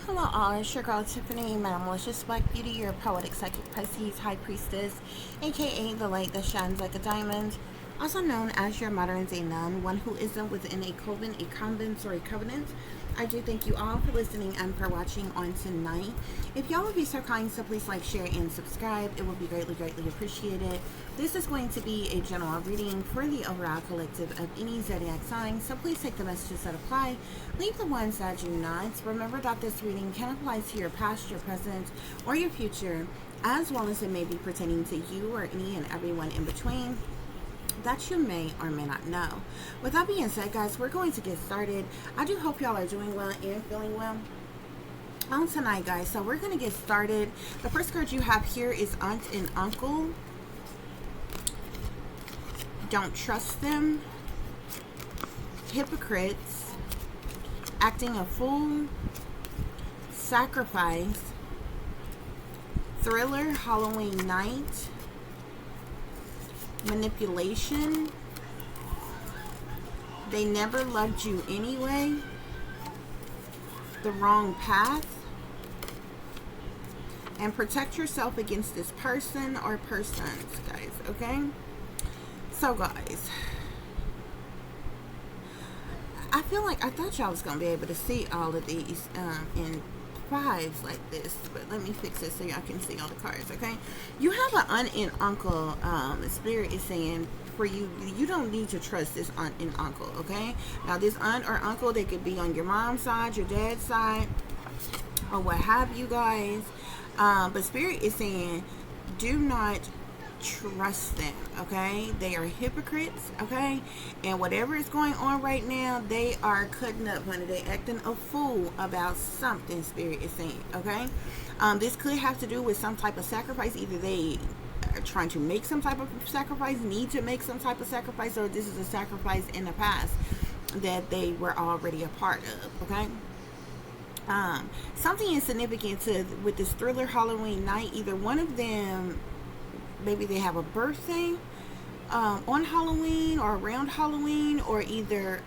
Hello all, it's your girl Tiffany, my malicious black beauty, your poetic psychic Pisces high priestess, aka the light that shines like a diamond, also known as your modern day nun, one who isn't within a coven, a convent, or a covenant. I do thank you all for listening and for watching on tonight. If y'all would be so kind, so please like, share, and subscribe. It would be greatly appreciated. This is going to be a general reading for the overall collective of any zodiac sign, so please take the messages that apply, leave the ones that do not. Remember that this reading can apply to your past, your present, or your future, as well as it may be pertaining to you or any and everyone in between that you may or may not know. With that being said, guys, we're going to get started. I do hope y'all are doing well and feeling well on tonight, guys. So we're going to get started. The first card you have here is Aunt and Uncle. Don't trust them. Hypocrites. Acting a fool. Sacrifice. Thriller, Halloween night. Manipulation. They never loved you anyway. The wrong path. And protect yourself against this person or persons, guys, okay? So, guys, I feel like I thought y'all was going to be able to see all of these in fives like this, but let me fix it so y'all can see all the cards, okay? You have an aunt and uncle. The spirit is saying for you, you don't need to trust this aunt and uncle, okay? Now, this aunt or uncle, they could be on your mom's side, your dad's side, or what have you, guys. But spirit is saying do not trust them, okay? They are hypocrites, okay? And whatever is going on right now, they are cutting up, honey. They acting a fool about something, spirit is saying, okay? This could have to do with some type of sacrifice. Either they are trying to make some type of sacrifice, need to make some type of sacrifice, or this is a sacrifice in the past that they were already a part of, okay? Something is significant with this Thriller Halloween night. Either one of them, maybe they have a birthday on Halloween or around Halloween, or either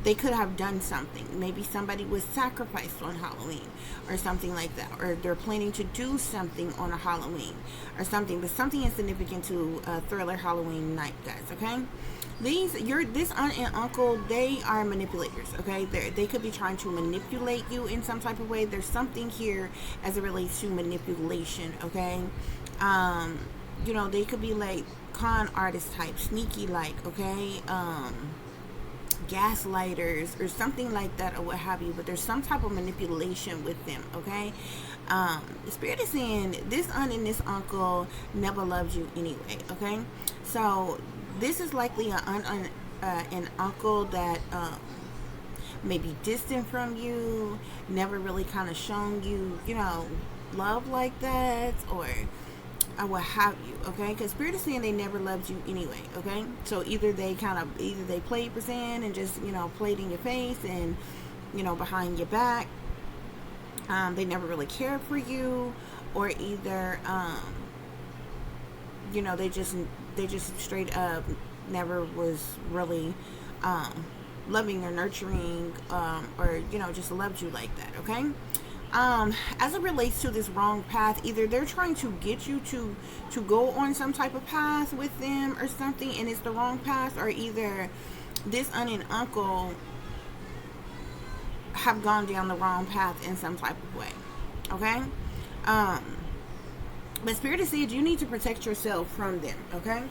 they could have done something. Maybe somebody was sacrificed on Halloween or something like that, or they're planning to do something on a Halloween or something. But something is significant to Thriller Halloween night, guys, okay? This aunt and uncle, they are manipulators, okay? They could be trying to manipulate you in some type of way. There's something here as it relates to manipulation, okay? You know, they could be like con artist type, sneaky like, okay? Gaslighters or something like that, or what have you. But there's some type of manipulation with them, okay? The spirit is saying this aunt and this uncle never loved you anyway, okay? So this is likely an aunt and uncle that may be distant from you, never really kind of shown you, you know, love like that, or what have you, okay? Because spirit is saying they never loved you anyway, okay? So either they played pretend and just, you know, played in your face and, you know, behind your back. They never really cared for you, or either you know, they just straight up never was really loving or nurturing, or, you know, just loved you like that, okay? As it relates to this wrong path, either they're trying to get you to go on some type of path with them or something, and it's the wrong path, or either this aunt and uncle have gone down the wrong path in some type of way, okay? But spirit has said you need to protect yourself from them, okay?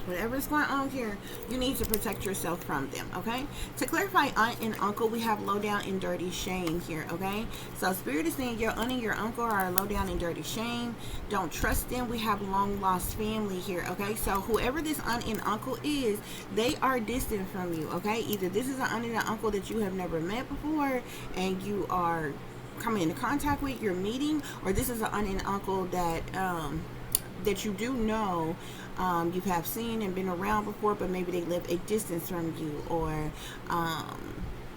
Whatever's going on here, you need to protect yourself from them, okay? To clarify aunt and uncle, we have low down and dirty shame here, okay? So spirit is saying your aunt and your uncle are low down and dirty shame. Don't trust them. We have long lost family here, okay? So whoever this aunt and uncle is, they are distant from you, okay? Either this is an aunt and an uncle that you have never met before and you are coming into contact with, you're meeting, or this is an aunt and uncle that that you do know, you have seen and been around before, but maybe they live a distance from you, or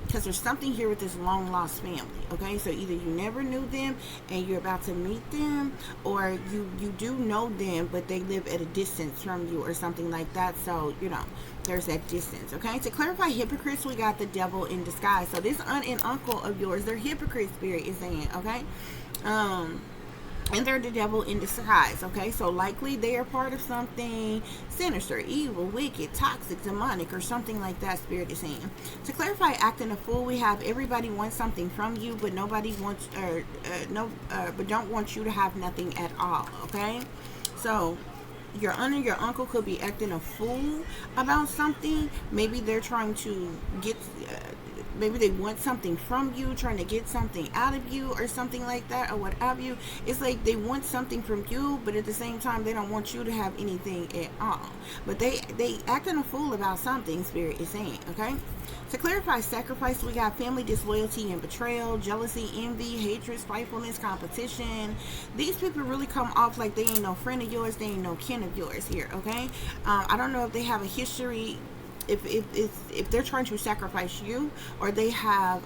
because there's something here with this long lost family. Okay, so either you never knew them and you're about to meet them, or you do know them but they live at a distance from you or something like that. So you know, there's that distance. Okay, to clarify hypocrites, we got the devil in disguise. So this aunt and uncle of yours, they're hypocrite, spirit is saying. Okay, and they're the devil in disguise. Okay, so likely they are part of something sinister, evil, wicked, toxic, demonic, or something like that, spirit is saying. To clarify acting a fool, we have everybody wants something from you, but nobody wants but don't want you to have nothing at all. Okay, so your aunt and your uncle could be acting a fool about something. Maybe they're trying to get maybe they want something from you, trying to get something out of you or something like that, or what have you. It's like they want something from you, but at the same time they don't want you to have anything at all. But they acting a fool about something, spirit is saying. Okay, to clarify sacrifice, we got family disloyalty and betrayal, jealousy, envy, hatred, spitefulness, competition. These people really come off like they ain't no friend of yours, they ain't no kin of yours here. Okay, I don't know if they have a history, if they're trying to sacrifice you, or they have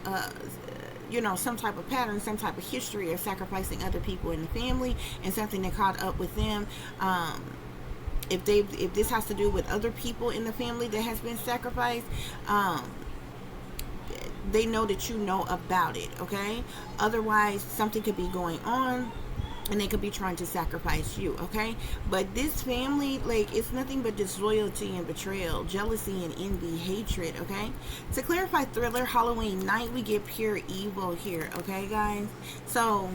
you know, some type of pattern, some type of history of sacrificing other people in the family, and something that caught up with them. If this has to do with other people in the family that has been sacrificed, they know that you know about it. Okay, otherwise something could be going on and they could be trying to sacrifice you. Okay, but this family, like, it's nothing but disloyalty and betrayal, jealousy and envy, hatred. Okay, to clarify thriller, Halloween night, we get pure evil here. Okay, guys, so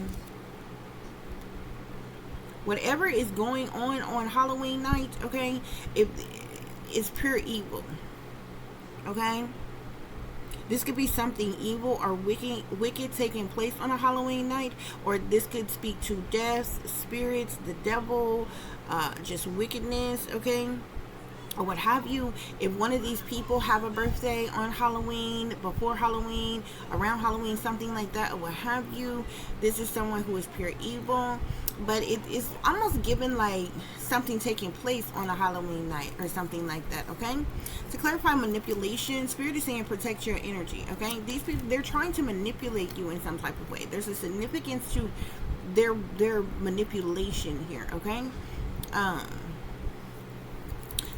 whatever is going on Halloween night, okay, it's pure evil. Okay, this could be something evil or wicked taking place on a Halloween night, or this could speak to death, spirits, the devil, just wickedness, okay, or what have you. If one of these people have a birthday on Halloween, before Halloween, around Halloween, something like that, or what have you, this is someone who is pure evil. But it is almost given like something taking place on a Halloween night or something like that. Okay, to clarify manipulation, spirit is saying protect your energy. Okay, these people, they're trying to manipulate you in some type of way. There's a significance to their manipulation here. Okay,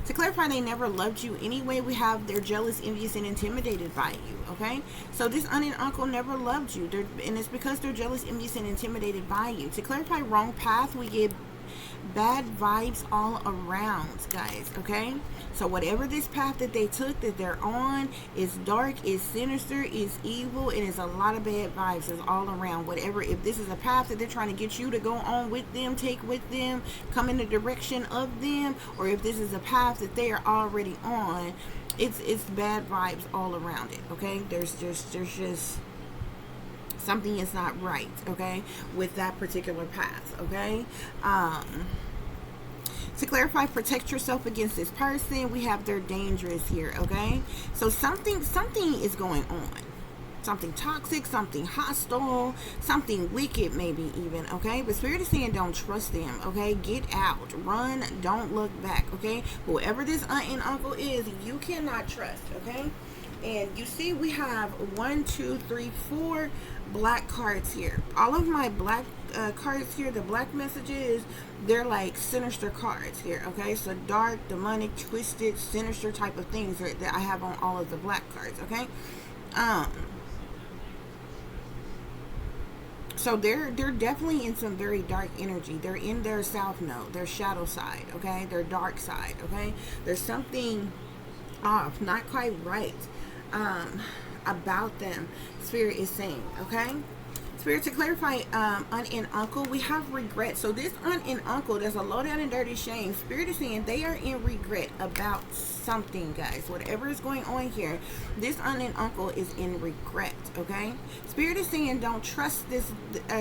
to clarify, they never loved you anyway. We have they're jealous, envious, and intimidated by you. Okay, so this aunt and uncle never loved you, and it's because they're jealous, envious, and intimidated by you. To clarify wrong path, we get bad vibes all around, guys. Okay, so whatever this path that they took, that they're on, is dark, is sinister, is evil, and is a lot of bad vibes is all around. Whatever, if this is a path that they're trying to get you to go on with them, take with them, come in the direction of them, or if this is a path that they are already on, it's bad vibes all around it. Okay, there's just something is not right, okay, with that particular path. Okay, to clarify, protect yourself against this person, we have they're dangerous here. Okay, so something is going on, something toxic, something hostile, something wicked, maybe even. Okay, but spirit is saying don't trust them. Okay, get out, run, don't look back. Okay, whoever this aunt and uncle is, you cannot trust. Okay, and you see we have 1, 2, 3, 4 black cards here. All of my black cards here, the black messages, they're like sinister cards here. Okay, so dark, demonic, twisted, sinister type of things that I have on all of the black cards. Okay, so they're definitely in some very dark energy. They're in their south node, their shadow side. Okay, their dark side. Okay, there's something off, not quite right about them, spirit is saying. Okay, spirit, to clarify aunt and uncle, we have regret. So this aunt and uncle, there's a low down and dirty shame. Spirit is saying they are in regret about something, guys. Whatever is going on here, this aunt and uncle is in regret. Okay, spirit is saying don't trust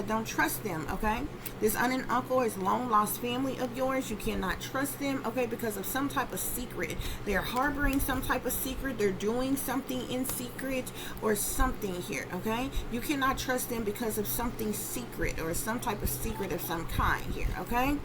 don't trust them. Okay, this aunt and uncle is long lost family of yours. You cannot trust them. Okay, because of some type of secret. They're harboring some type of secret. They're doing something in secret or something here. Okay, you cannot trust them because of something secret or some type of secret of some kind here. Okay,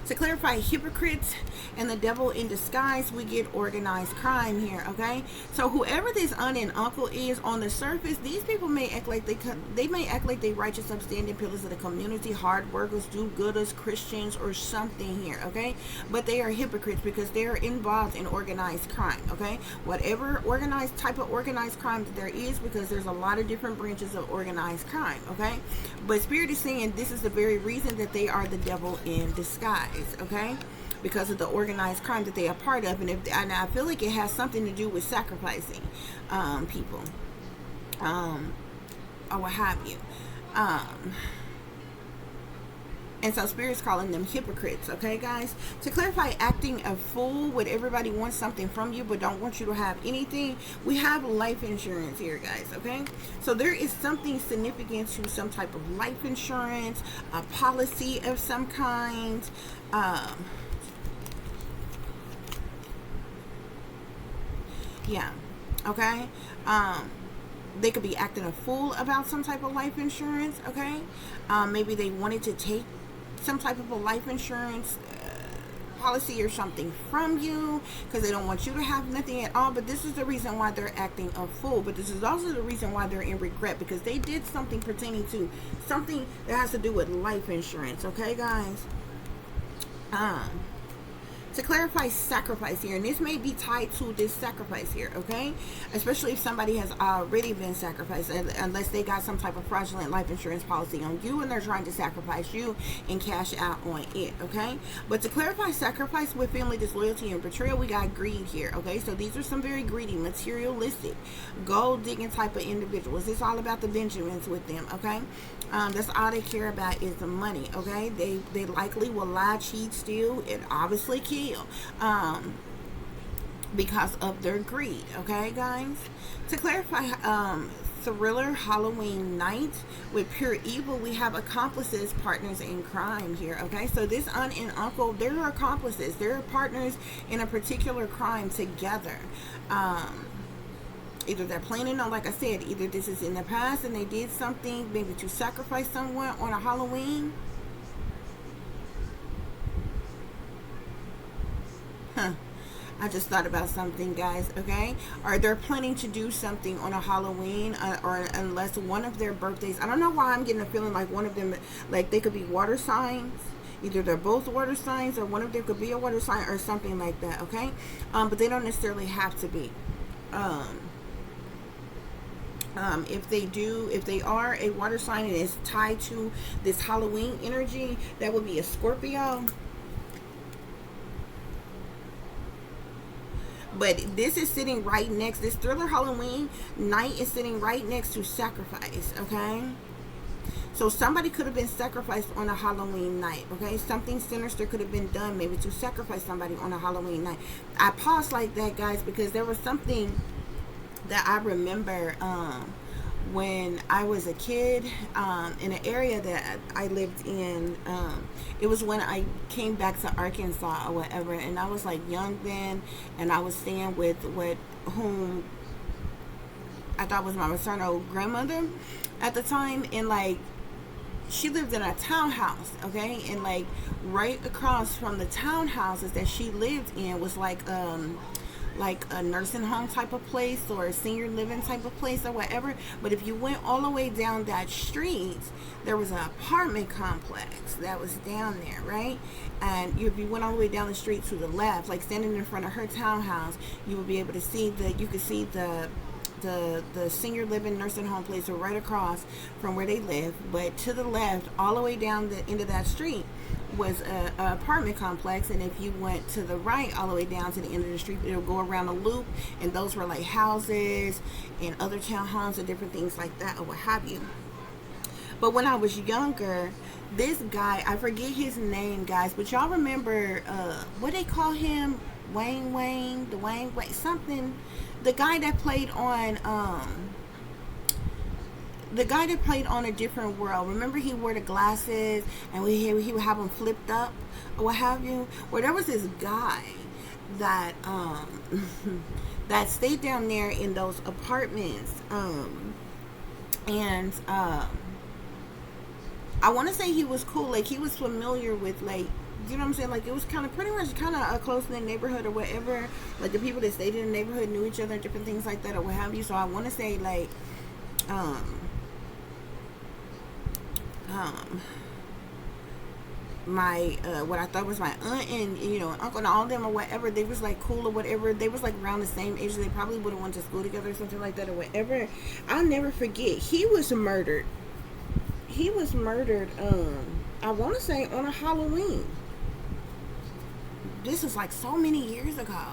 To clarify hypocrites and the devil in disguise, we get organized crime here, okay? So whoever this aunt and uncle is on the surface, these people may act like they may act like they righteous, upstanding pillars of the community, hard workers, do-gooders, Christians, or something here, okay? But they are hypocrites because they are involved in organized crime, okay? Whatever organized type of organized crime that there is, because there's a lot of different branches of organized crime, okay? But Spirit is saying this is the very reason that they are the devil in disguise. Okay, because of the organized crime that they are part of, and I feel like it has something to do with sacrificing people, or what have you, and so Spirit's calling them hypocrites. Okay, guys. To clarify, acting a fool with everybody wants something from you but don't want you to have anything. We have life insurance here, guys. Okay, so there is something significant to some type of life insurance, a policy of some kind. Yeah. Okay. They could be acting a fool about some type of life insurance. Okay. Maybe they wanted to take some type of a life insurance policy or something from you because they don't want you to have nothing at all. But this is the reason why they're acting a fool. But this is also the reason why they're in regret, because they did something pertaining to something that has to do with life insurance. Okay, guys. To clarify, sacrifice here, and this may be tied to this sacrifice here, okay? Especially if somebody has already been sacrificed, unless they got some type of fraudulent life insurance policy on you and they're trying to sacrifice you and cash out on it, okay? But to clarify sacrifice with family disloyalty and betrayal, we got greed here, okay? So these are some very greedy, materialistic, gold digging type of individuals. It's all about the Benjamins with them, okay? That's all they care about is the money, okay? They likely will lie, cheat, steal, and obviously kill, because of their greed. Okay, guys. To clarify, thriller Halloween night with pure evil, we have accomplices, partners in crime here. Okay, so this aunt and uncle, they're accomplices, they're partners in a particular crime together. Either they're planning on, like I said, either this is in the past and they did something maybe to sacrifice someone on a Halloween. I just thought about something, guys, okay? Or they're planning to do something on a Halloween, or unless one of their birthdays. I don't know why I'm getting a feeling like one of them, like they could be water signs. Either they're both water signs, or one of them could be a water sign, or something like that, okay? But they don't necessarily have to be. If they are a water sign and it's tied to this Halloween energy, that would be a Scorpio. But this is sitting right next, this thriller Halloween night is sitting right next to sacrifice, okay? So somebody could have been sacrificed on a Halloween night, okay? Something sinister could have been done maybe to sacrifice somebody on a Halloween night. I paused like that, guys, because there was something that I remember when I was a kid, in an area that I lived in. It was when I came back to Arkansas or whatever, and I was like young then, and I was staying with whom I thought was my maternal grandmother at the time, and like she lived in a townhouse, okay, and like right across from the townhouses that she lived in was like a nursing home type of place or a senior living type of place or whatever. But if you went all the way down that street, there was an apartment complex that was down there, right? And if you went all the way down the street to the left, like standing in front of her townhouse, you would be able to see the senior living nursing home place are right across from where they live. But to the left, all the way down the end of that street, was a apartment complex, and if you went to the right all the way down to the end of the street, it would go around a loop, and those were like houses and other townhomes and different things like that or what have you. But when I was younger, this guy, I forget his name, guys, but y'all remember what they call him, Wayne, something, the guy that played on A Different World. Remember, he wore the glasses and he would have them flipped up or what have you. Well, there was this guy that that stayed down there in those apartments, and I want to say he was cool. Like, he was familiar with like you know what I'm saying? Like, it was kind of pretty much kind of a close-knit neighborhood or whatever. Like, the people that stayed in the neighborhood knew each other, different things like that or what have you. So I want to say, like, my what I thought was my aunt and, you know, uncle and all of them or whatever, they was like cool or whatever. They was like around the same age. They probably would have went to school together or something like that or whatever. I'll never forget, he was murdered. He was murdered, I want to say on a Halloween. This was like so many years ago.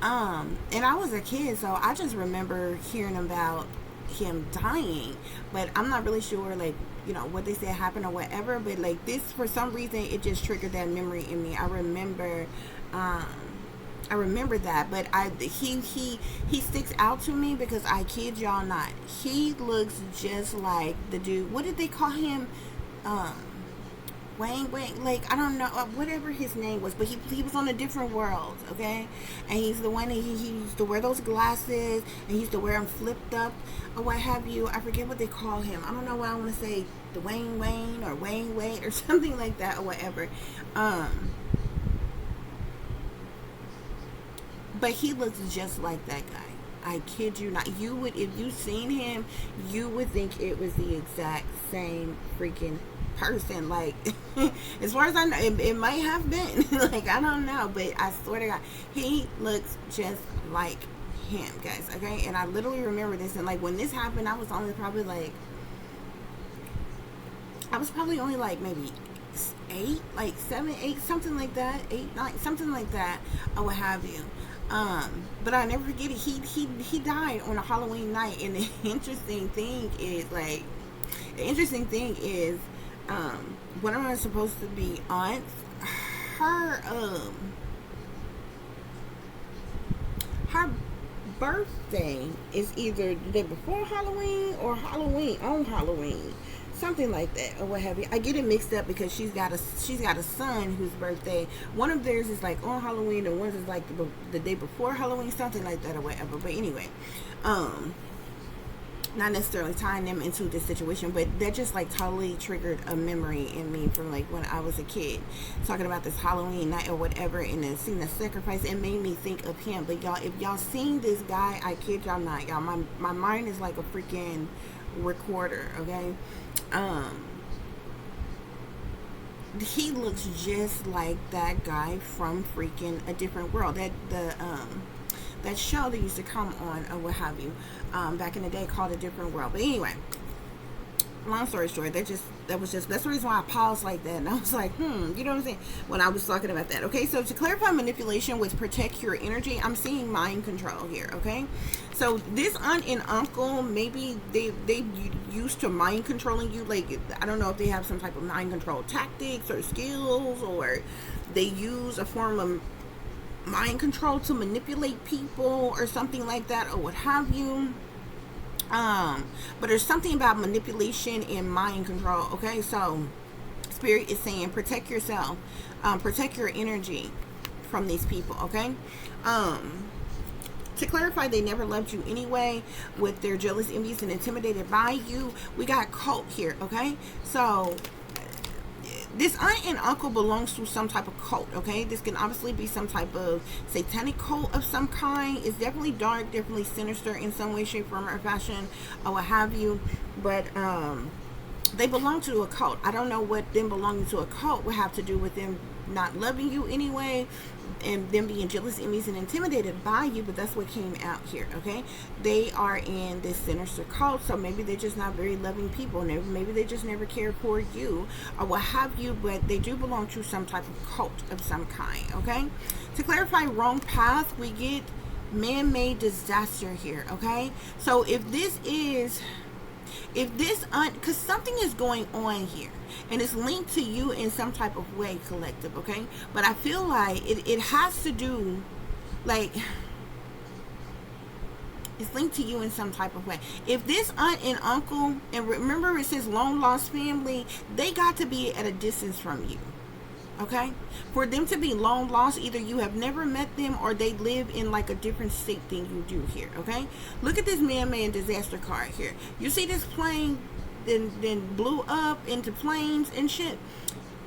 And I was a kid, so I just remember hearing about him dying, but I'm not really sure, like, you know, what they said happened or whatever. But like, this, for some reason, it just triggered that memory in me. I remember that, but he sticks out to me because, I kid y'all not, he looks just like the dude. What did they call him? Wayne, like, I don't know, whatever his name was, but he was on a different world, okay? And he's the one that he used to wear those glasses, and he used to wear them flipped up, or what have you. I forget what they call him. I don't know what I want to say, the Wayne, or Wayne, or something like that, or whatever. But he looks just like that guy. I kid you not. You would, if you seen him, you would think it was the exact same freaking person. Like, as far as I know, it might have been. Like, I don't know, but I swear to God, he looks just like him, guys. Okay, and I literally remember this, and like, when this happened, I was only probably like, maybe 8, like 7, 8, something like that, 8, 9, something like that, or what have you. But I never forget it. He died on a Halloween night, and the interesting thing is, one of them is supposed to be Aunt. Her birthday is either the day before Halloween or Halloween on Halloween, something like that, or what have you. I get it mixed up because she's got a son whose birthday, one of theirs is like on Halloween and one is like the day before Halloween, something like that or whatever. But anyway, not necessarily tying them into this situation, but that just like totally triggered a memory in me from like when I was a kid, talking about this Halloween night or whatever, and then seeing the sacrifice. It made me think of him. But y'all, if y'all seen this guy, I kid y'all not, y'all, my mind is like a freaking recorder, okay? He looks just like that guy from freaking A Different World, that show that used to come on, or what have you, back in the day, called A Different World. But anyway, long story short, that's the reason why I paused like that, and I was like, you know what I'm saying, when I was talking about that. Okay, so to clarify, manipulation was protect your energy. I'm seeing mind control here. Okay, so this aunt and uncle, maybe they used to mind controlling you. Like, I don't know if they have some type of mind control tactics or skills, or they use a form of mind control to manipulate people or something like that, or what have you. But there's something about manipulation and mind control. Okay, so Spirit is saying protect yourself, protect your energy from these people. Okay, to clarify, they never loved you anyway, with their jealous, envious, and intimidated by you. We got cult here. Okay, so this aunt and uncle belongs to some type of cult. Okay, this can obviously be some type of satanic cult of some kind. It's definitely dark, definitely sinister in some way, shape, form, or fashion, or what have you. But they belong to a cult. I don't know what them belonging to a cult would have to do with them not loving you anyway, and them being jealous, envious, and intimidated by you. But that's what came out here. Okay, they are in this sinister cult, so maybe they're just not very loving people, and maybe they just never cared for you, or what have you. But they do belong to some type of cult of some kind. Okay, to clarify, wrong path, we get man-made disaster here. Okay, so if this, because something is going on here, and it's linked to you in some type of way, collective, okay? But I feel like it has to do, like, it's linked to you in some type of way. If this aunt and uncle, and remember it says long lost family, they got to be at a distance from you. Okay, for them to be long lost, either you have never met them or they live in like a different state than you do here. Okay, look at this man-made disaster card here. You see this plane then blew up into flames and shit.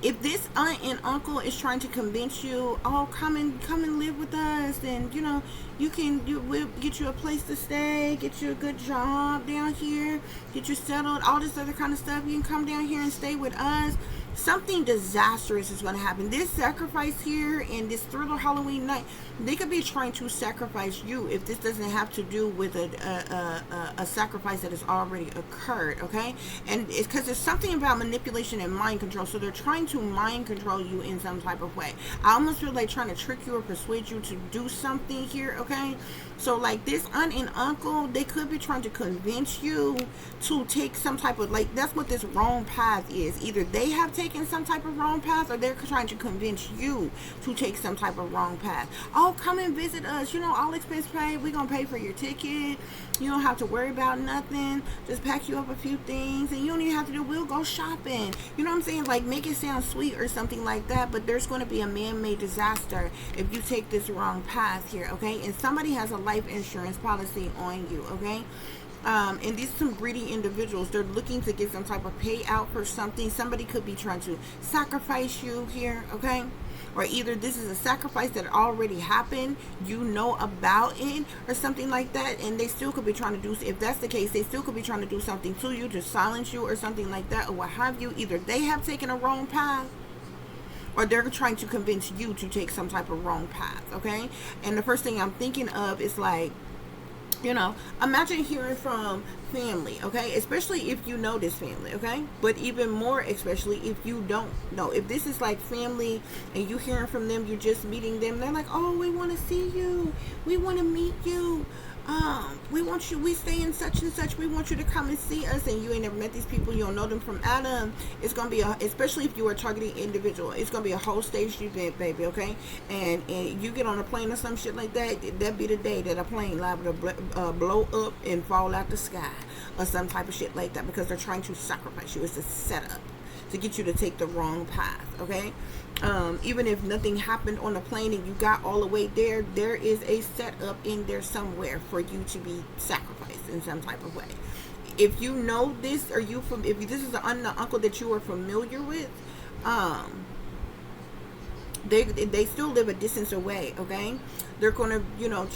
if this aunt and uncle is trying to convince you, oh, come and live with us, and you know, we'll get you a place to stay, get you a good job down here, get you settled, all this other kind of stuff, you can come down here and stay with us, something disastrous is going to happen. This sacrifice here in this Thriller Halloween night, they could be trying to sacrifice you if this doesn't have to do with a sacrifice that has already occurred, okay? And it's because there's something about manipulation and mind control, so they're trying to mind control you in some type of way. I almost feel like trying to trick you or persuade you to do something here, okay? So like this aunt and uncle, they could be trying to convince you to take some type of, like, that's what this wrong path is. Either they have taken some type of wrong path, or they're trying to convince you to take some type of wrong path. Oh, come and visit us, you know, all expense paid, we're gonna pay for your ticket, you don't have to worry about nothing, just pack you up a few things, and you don't even have to do, we'll go shopping, you know what I'm saying? Like, make it sound sweet or something like that, but there's going to be a man-made disaster if you take this wrong path here, okay? And somebody has a life insurance policy on you, okay? And these are some greedy individuals. They're looking to get some type of payout for something. Somebody could be trying to sacrifice you here, okay? Or either this is a sacrifice that already happened, you know about it, or something like that, and they still could be trying to do, if that's the case, they still could be trying to do something to you, to silence you or something like that, or what have you. Either they have taken a wrong path, or they're trying to convince you to take some type of wrong path, okay? And the first thing I'm thinking of is like, you know, imagine hearing from family, okay? Especially if you know this family, okay? But even more especially if you don't know. If this is like family and you hearing from them, you're just meeting them, they're like, oh, we want to see you, we want to meet you, we want you, we stay in such and such, we want you to come and see us, and you ain't never met these people, you don't know them from Adam. It's gonna be especially if you are targeting individual, it's gonna be a whole staged event, baby, okay? And you get on a plane or some shit like that, that be the day that a plane liable to blow up and fall out the sky or some type of shit like that, because they're trying to sacrifice you. It's a setup to get you to take the wrong path, okay? Even if nothing happened on the plane and you got all the way there, there is a setup in there somewhere for you to be sacrificed in some type of way. If you know this, or if this is an uncle that you are familiar with, they still live a distance away, okay? They're gonna, you know,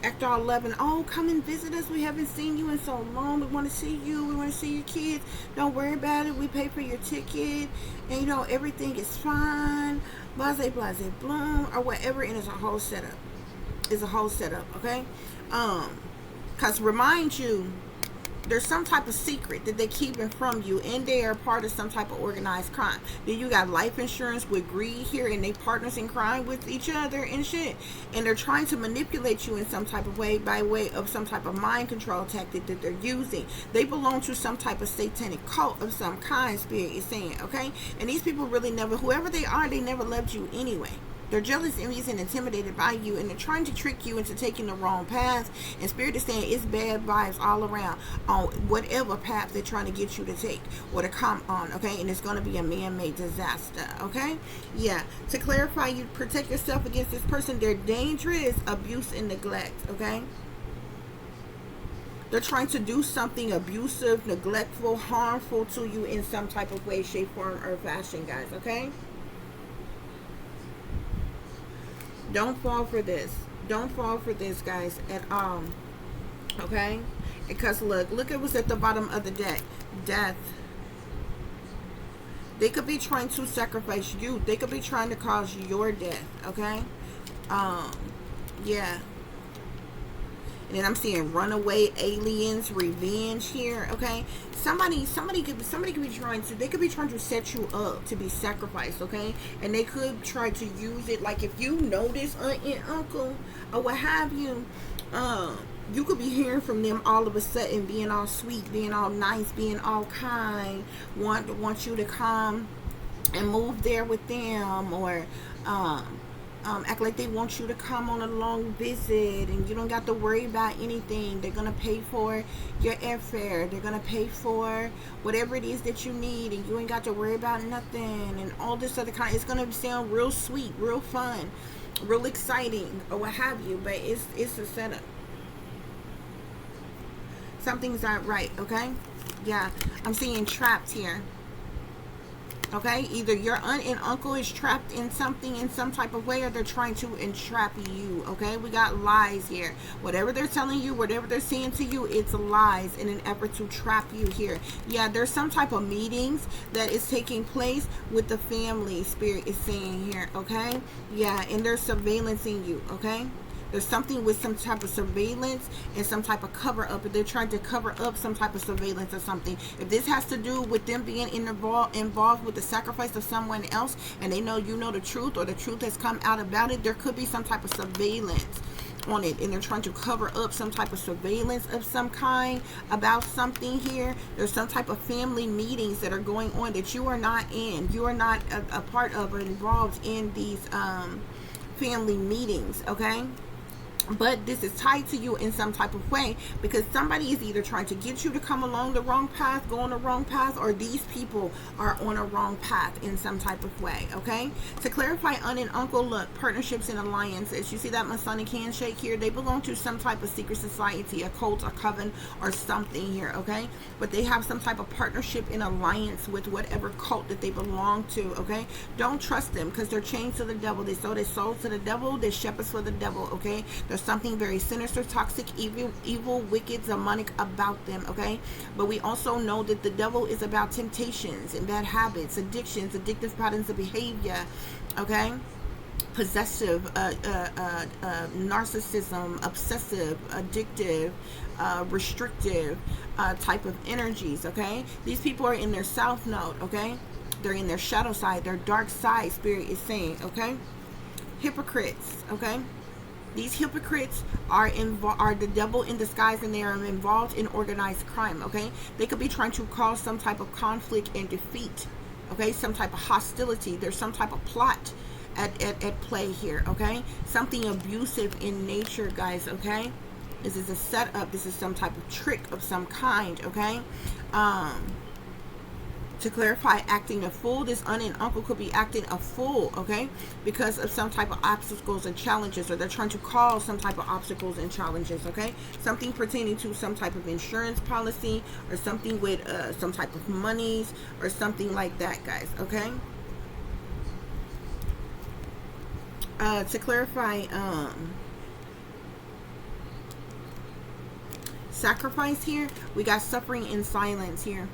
act all loving. Oh, come and visit us, we haven't seen you in so long, we want to see you, we want to see your kids, don't worry about it, we pay for your ticket, and you know, everything is fine, blase blase bloom, or whatever. And it's a whole setup. It's a whole setup, okay? Because remind you, there's some type of secret that they're keeping from you, and they are part of some type of organized crime. Then you got life insurance with greed here, and they partners in crime with each other and shit, and they're trying to manipulate you in some type of way, by way of some type of mind control tactic that they're using. They belong to some type of satanic cult of some kind, Spirit is saying, okay? And these people really never, whoever they are, they never loved you anyway. They're jealous, envious, and intimidated by you, and they're trying to trick you into taking the wrong path. And Spirit is saying it's bad vibes all around on whatever path they're trying to get you to take or to come on, okay? And it's going to be a man-made disaster, okay? Yeah. To clarify, you protect yourself against this person. They're dangerous, abuse, and neglect, okay? They're trying to do something abusive, neglectful, harmful to you in some type of way, shape, form, or fashion, guys, okay? Don't fall for this. Don't fall for this, guys, at all. Okay? Because look at what's at the bottom of the deck. Death. They could be trying to sacrifice you. They could be trying to cause your death. Okay? Yeah. And then I'm seeing runaway aliens, revenge here, okay? Somebody could be trying to, they could be trying to set you up to be sacrificed, okay? And they could try to use it, like if you know this aunt and uncle or what have you, you could be hearing from them all of a sudden, being all sweet, being all nice, being all kind, want you to come and move there with them, or act like they want you to come on a long visit, and you don't got to worry about anything. They're gonna pay for your airfare, they're gonna pay for whatever it is that you need, and you ain't got to worry about nothing, and all this other kind. It's gonna sound real sweet, real fun, real exciting, or what have you, but it's a setup. Something's not right, okay? Yeah, I'm seeing trapped here. Okay, either your aunt and uncle is trapped in something in some type of way, or they're trying to entrap you. Okay, we got lies here. Whatever they're telling you, whatever they're saying to you, it's lies in an effort to trap you here. Yeah, there's some type of meetings that is taking place with the family, Spirit is saying here. Okay, yeah, and they're surveillancing you. Okay, there's something with some type of surveillance and some type of cover up. They're trying to cover up some type of surveillance or something. If this has to do with them being involved with the sacrifice of someone else, and they know you know the truth, or the truth has come out about it, there could be some type of surveillance on it, and they're trying to cover up some type of surveillance of some kind about something here. There's some type of family meetings that are going on that you are not in. You are not a part of or involved in these family meetings. Okay, but this is tied to you in some type of way, because somebody is either trying to get you to come along the wrong path, go on the wrong path, or these people are on a wrong path in some type of way. Okay, to clarify, aunt and uncle, look, partnerships and alliances. You see that Masonic handshake here? They belong to some type of secret society, a cult, a coven, or something here. Okay, but they have some type of partnership and alliance with whatever cult that they belong to. Okay, don't trust them, because they're chained to the devil. They sold their souls to the devil. They're shepherds for the devil. Okay, there's something very sinister, toxic, evil, wicked, demonic about them. Okay, but we also know that the devil is about temptations and bad habits, addictions, addictive patterns of behavior. Okay, possessive, narcissism, obsessive, addictive, restrictive type of energies. Okay, these people are in their south node. Okay, they're in their shadow side, their dark side, Spirit is saying. Okay, hypocrites. Okay, these hypocrites are the devil in disguise, and they are involved in organized crime. Okay, they could be trying to cause some type of conflict and defeat. Okay, some type of hostility. There's some type of plot at play here. Okay, something abusive in nature, guys. Okay, this is a setup. This is some type of trick of some kind. Okay, to clarify, acting a fool, this aunt and uncle could be acting a fool. Okay, because of some type of obstacles and challenges, or they're trying to cause some type of obstacles and challenges. Okay, something pertaining to some type of insurance policy, or something with some type of monies, or something like that, guys. Okay, to clarify, sacrifice here, we got suffering in silence here.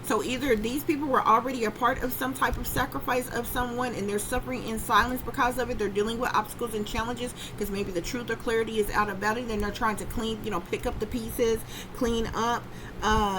So either these people were already a part of some type of sacrifice of someone, and they're suffering in silence because of it. They're dealing with obstacles and challenges because maybe the truth or clarity is out about it, and they're trying to clean, pick up the pieces, clean up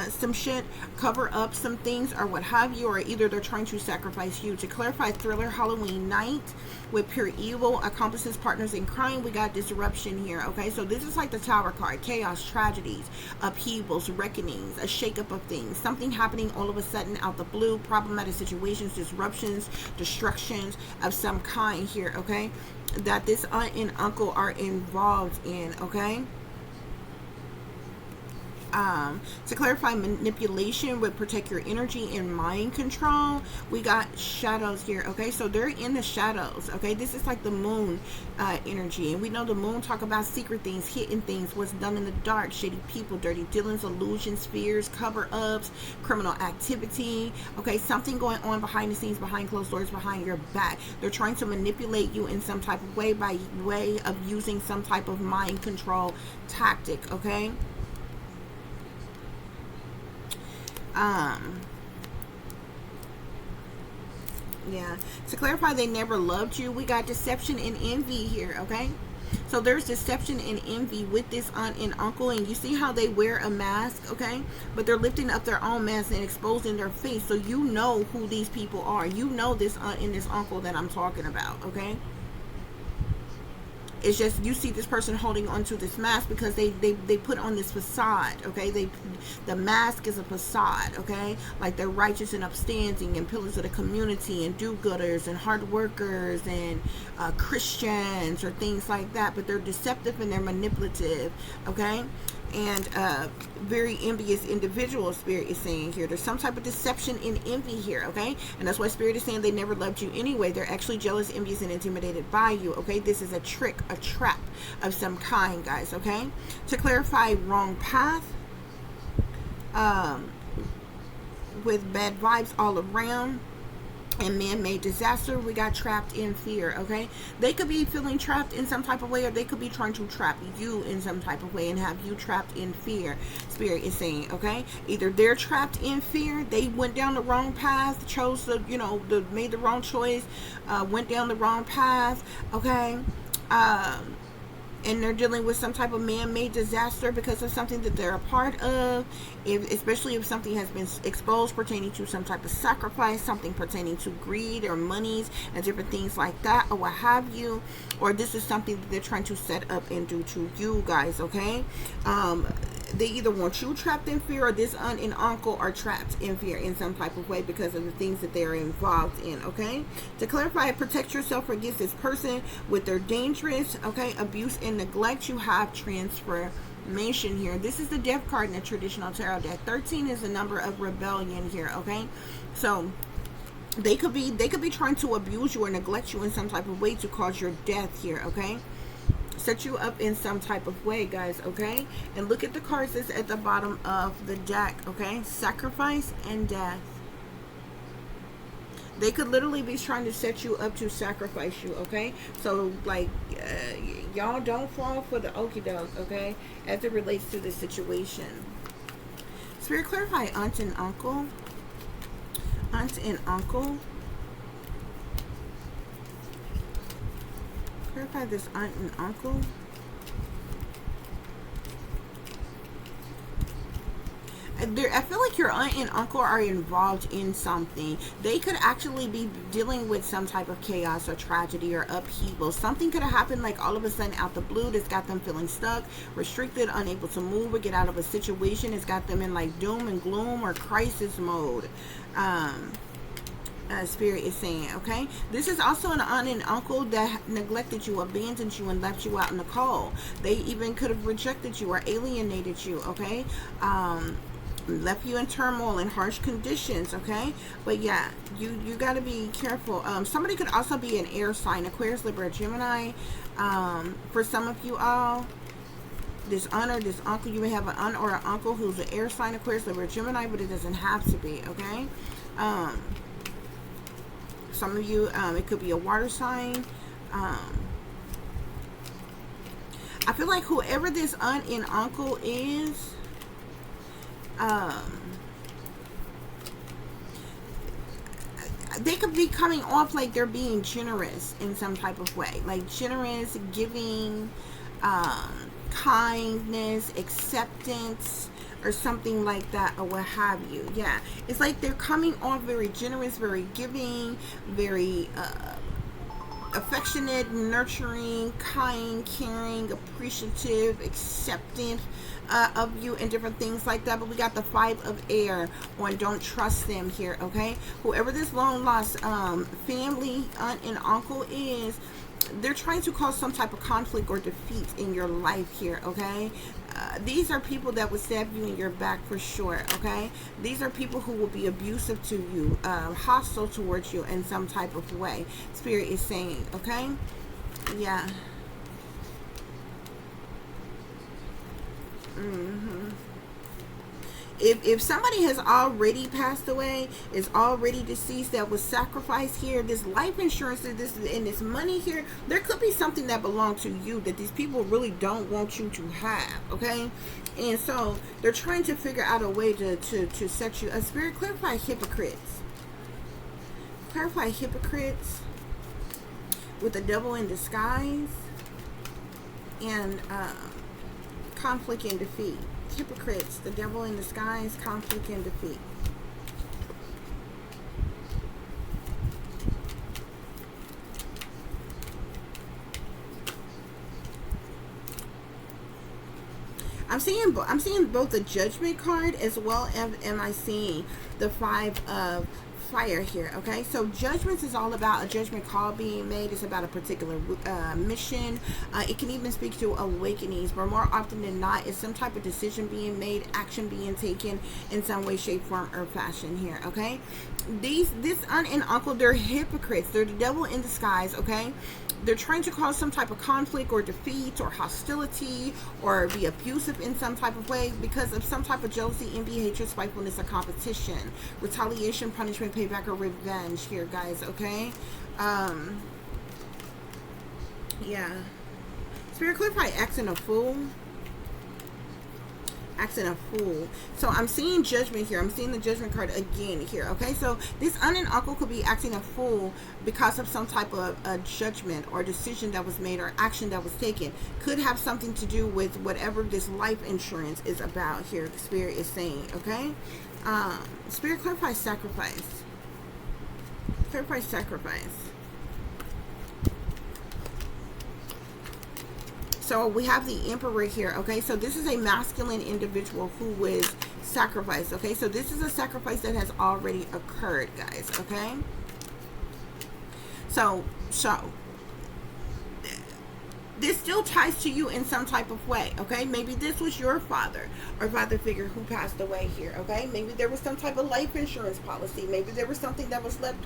some shit, cover up some things, or what have you, or either they're trying to sacrifice you. To clarify, thriller, Halloween night with pure evil, accomplices, partners in crime, we got disruption here. Okay, so this is like the Tower card: chaos, tragedies, upheavals, reckonings, a shakeup of things, something happening all of a sudden out the blue, problematic situations, disruptions, destructions of some kind here. Okay, that this aunt and uncle are involved in. Okay, to clarify, manipulation would protect your energy and mind control. We got shadows here. Okay, so they're in the shadows. Okay, this is like the moon energy, and we know the moon talk about secret things, hidden things, what's done in the dark, shady people, dirty dealings, illusions, fears, cover-ups, criminal activity. Okay, something going on behind the scenes, behind closed doors, behind your back. They're trying to manipulate you in some type of way by way of using some type of mind control tactic. Okay, yeah, to clarify, they never loved you. We got deception and envy here. Okay, so there's deception and envy with this aunt and uncle, and you see how they wear a mask. Okay, but they're lifting up their own mask and exposing their face, so you know who these people are. You know this aunt and this uncle that I'm talking about. Okay, it's just you see this person holding onto this mask because they put on this facade. Okay, the mask is a facade. Okay, like they're righteous and upstanding and pillars of the community and do-gooders and hard workers and Christians or things like that, but they're deceptive and they're manipulative. Okay, and very envious individual, Spirit is saying here. There's some type of deception and envy here. Okay, and that's why Spirit is saying they never loved you anyway. They're actually jealous, envious, and intimidated by you. Okay, this is a trick, a trap of some kind, guys. Okay, to clarify, wrong path, with bad vibes all around. And man-made disaster, we got trapped in fear. Okay, they could be feeling trapped in some type of way, or they could be trying to trap you in some type of way and have you trapped in fear. Spirit is saying, okay, either they're trapped in fear, they went down the wrong path, chose the, made the wrong choice, went down the wrong path. Okay, and they're dealing with some type of man-made disaster because of something that they're a part of, especially if something has been exposed pertaining to some type of sacrifice, something pertaining to greed or monies and different things like that, or what have you, or this is something that they're trying to set up and do to you guys. Okay, they either want you trapped in fear, or this aunt and uncle are trapped in fear in some type of way because of the things that they are involved in. Okay, to clarify, protect yourself against this person with their dangerous, okay, abuse and neglect. You have transformation here. This is the death card in the traditional tarot deck. 13 is the number of rebellion here. Okay, so they could be trying to abuse you or neglect you in some type of way to cause your death here. Okay, set you up in some type of way, guys. Okay, and look at the cards that's at the bottom of the deck. Okay, sacrifice and death. They could literally be trying to set you up to sacrifice you. Okay, so like y'all don't fall for the okie doke. Okay, as it relates to this situation. Spirit, clarify aunt and uncle. Aunt and uncle. Clarify this aunt and uncle. I feel like your aunt and uncle are involved in something. They could actually be dealing with some type of chaos or tragedy or upheaval. Something could have happened like all of a sudden out the blue that's got them feeling stuck, restricted, unable to move or get out of a situation. It's got them in like doom and gloom or crisis mode. Spirit is saying, okay, this is also an aunt and uncle that neglected you, abandoned you, and left you out in the cold. They even could have rejected you or alienated you. Okay, left you in turmoil and harsh conditions. Okay, but yeah, you got to be careful. Somebody could also be an air sign, Aquarius, Libra, Gemini. For some of you all, this aunt or this uncle, you may have an aunt or an uncle who's an air sign, Aquarius, Libra, Gemini, but it doesn't have to be. Okay, some of you, it could be a water sign. I feel like whoever this aunt and uncle is, they could be coming off like they're being generous in some type of way, like generous, giving, kindness, acceptance, or something like that, or what have you. Yeah, it's like they're coming off very generous, very giving, very affectionate, nurturing, kind, caring, appreciative, acceptant of you, and different things like that. But we got the 5 of air on don't trust them here. Okay, whoever this long lost family, aunt and uncle is, they're trying to cause some type of conflict or defeat in your life here. Okay, these are people that would stab you in your back for sure. Okay, these are people who will be abusive to you, hostile towards you in some type of way. Spirit is saying, okay, yeah. If somebody has already passed away, is already deceased, that was sacrificed here, this life insurance, this money here, there could be something that belonged to you that these people really don't want you to have. Okay, and so they're trying to figure out a way to set you. A Spirit, clarify hypocrites. Clarify hypocrites with the devil in disguise and conflict and defeat. Hypocrites, the devil in disguise, conflict and defeat. I'm seeing both the Judgment card as well as am I seeing the 5 of fire here. Okay, so judgments is all about a judgment call being made. It's about a particular mission. It can even speak to awakenings, but more often than not, it's some type of decision being made, action being taken in some way, shape, form, or fashion here. Okay, This aunt and uncle, they're hypocrites. They're the devil in disguise, okay? They're trying to cause some type of conflict or defeat or hostility or be abusive in some type of way because of some type of jealousy, envy, hatred, spitefulness, or competition, retaliation, punishment, payback, or revenge here, guys, okay? Yeah. Spirit clarify acting a fool. Acting a fool. So I'm seeing judgment here. I'm seeing the judgment card again here. Okay, so this aunt and uncle could be acting a fool because of some type of judgment or decision that was made or action that was taken. Could have something to do with whatever this life insurance is about here. The spirit is saying. Okay, spirit clarify sacrifice. Clarify sacrifice. So we have the Emperor here, okay? So this is a masculine individual who was sacrificed, okay? So this is a sacrifice that has already occurred, guys, okay? So this still ties to you in some type of way, okay? Maybe this was your father or father figure who passed away here, okay? Maybe there was some type of life insurance policy. Maybe there was something that was left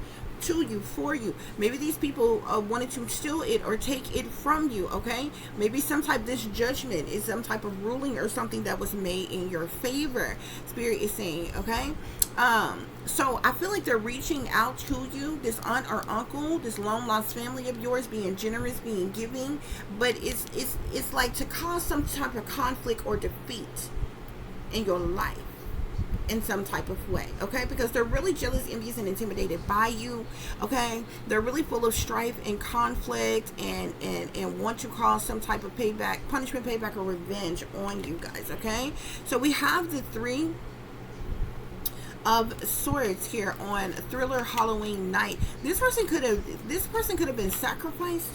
to you, for you. Maybe these people wanted to steal it or take it from you, okay? Maybe some type, this judgment is some type of ruling or something that was made in your favor, Spirit is saying, okay? So I feel like they're reaching out to you, this aunt or uncle, this long lost family of yours, being generous, being giving, but it's like to cause some type of conflict or defeat in your life in some type of way, okay? Because they're really jealous, envious, and intimidated by you, okay? They're really full of strife and conflict and want to cause some type of payback, punishment, payback, or revenge on you guys, okay? So we have the Three of Swords here on Thriller Halloween night. This person could have been sacrificed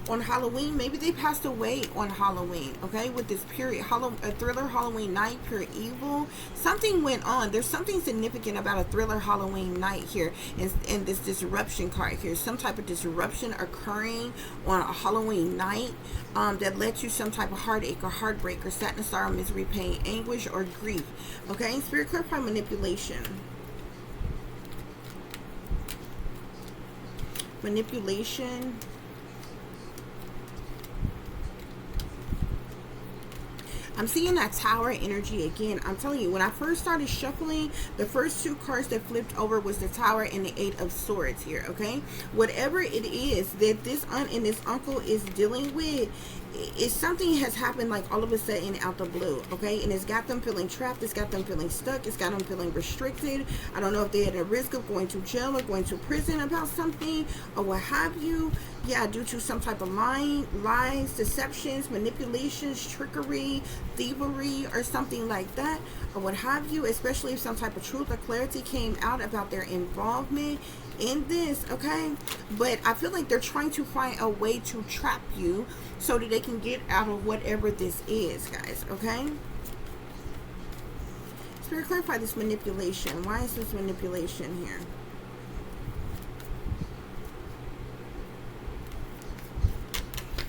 on Halloween. Maybe they passed away on Halloween, okay? With this period, Thriller Halloween night, pure evil. Something went on. There's something significant about a Thriller Halloween night here in this disruption card here. Some type of disruption occurring on a Halloween night that led to some type of heartache or heartbreak or sadness, sorrow, misery, pain, anguish, or grief, okay? Spirit clarify manipulation. Manipulation. I'm seeing that Tower energy again. I'm telling you, when I first started shuffling, the first two cards that flipped over was the Tower and the Eight of Swords here, okay? Whatever it is that this aunt and this uncle is dealing with, is something has happened like all of a sudden out the blue, okay? And it's got them feeling trapped, it's got them feeling stuck, it's got them feeling restricted. I don't know if they had a risk of going to jail or going to prison about something or what have you. Yeah, due to some type of lies, deceptions, manipulations, trickery, thievery, or something like that, or what have you, especially if some type of truth or clarity came out about their involvement in this, okay? But I feel like they're trying to find a way to trap you so that they can get out of whatever this is, guys, okay? Spirit, clarify this manipulation. Why is this manipulation here?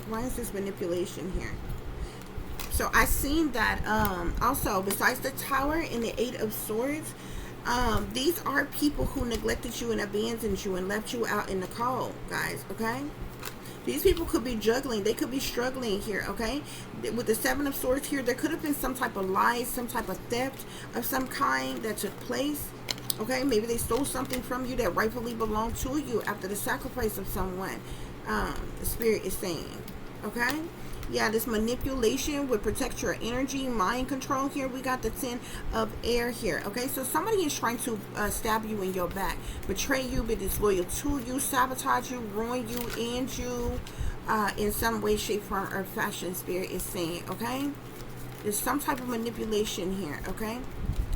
Why is this manipulation here? So I seen that also, besides the Tower and the Eight of Swords, these are people who neglected you and abandoned you and left you out in the cold, guys, okay? These people could be juggling. They could be struggling here, okay? With the Seven of Swords here, there could have been some type of lies, some type of theft of some kind that took place, okay? Maybe they stole something from you that rightfully belonged to you after the sacrifice of someone, the Spirit is saying, okay? Yeah, this manipulation would protect your energy, mind control here. We got the Ten of Air here, okay? So somebody is trying to stab you in your back, betray you, be disloyal to you, sabotage you, ruin you, end you in some way, shape, form, or fashion, Spirit is saying, okay? There's some type of manipulation here, okay?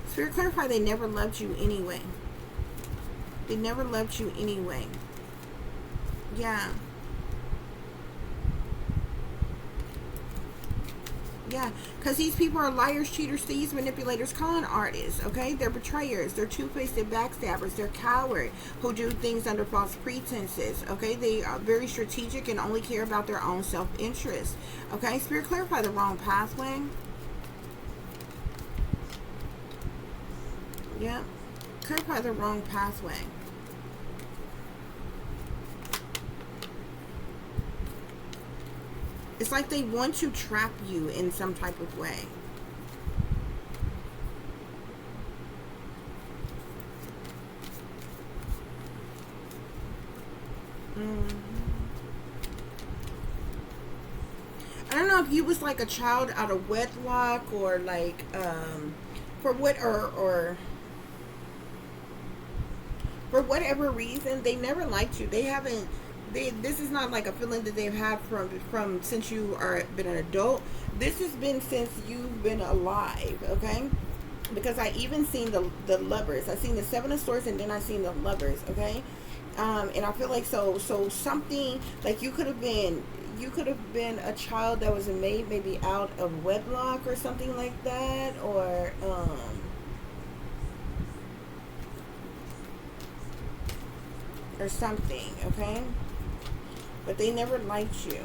Spirit, clarify they never loved you anyway. They never loved you anyway. Yeah. Yeah, because these people are liars, cheaters, thieves, manipulators, con artists, okay? They're betrayers, they're two-faced, they're backstabbers, they're cowards who do things under false pretenses, okay? They are very strategic and only care about their own self-interest, okay? Spirit, clarify the wrong pathway. Yeah. Clarify the wrong pathway. It's like they want to trap you in some type of way. I don't know if you was like a child out of wedlock, or like for what, or for whatever reason they never liked you. They haven't. This is not like a feeling that they've had from since you are been an adult. This has been since you've been alive. Okay. Because I even seen the lovers. I seen the Seven of Swords, and then I seen the lovers. Okay. And I feel like so something like you could have been a child that was made maybe out of wedlock or something like that, or something. Okay. But they never liked you.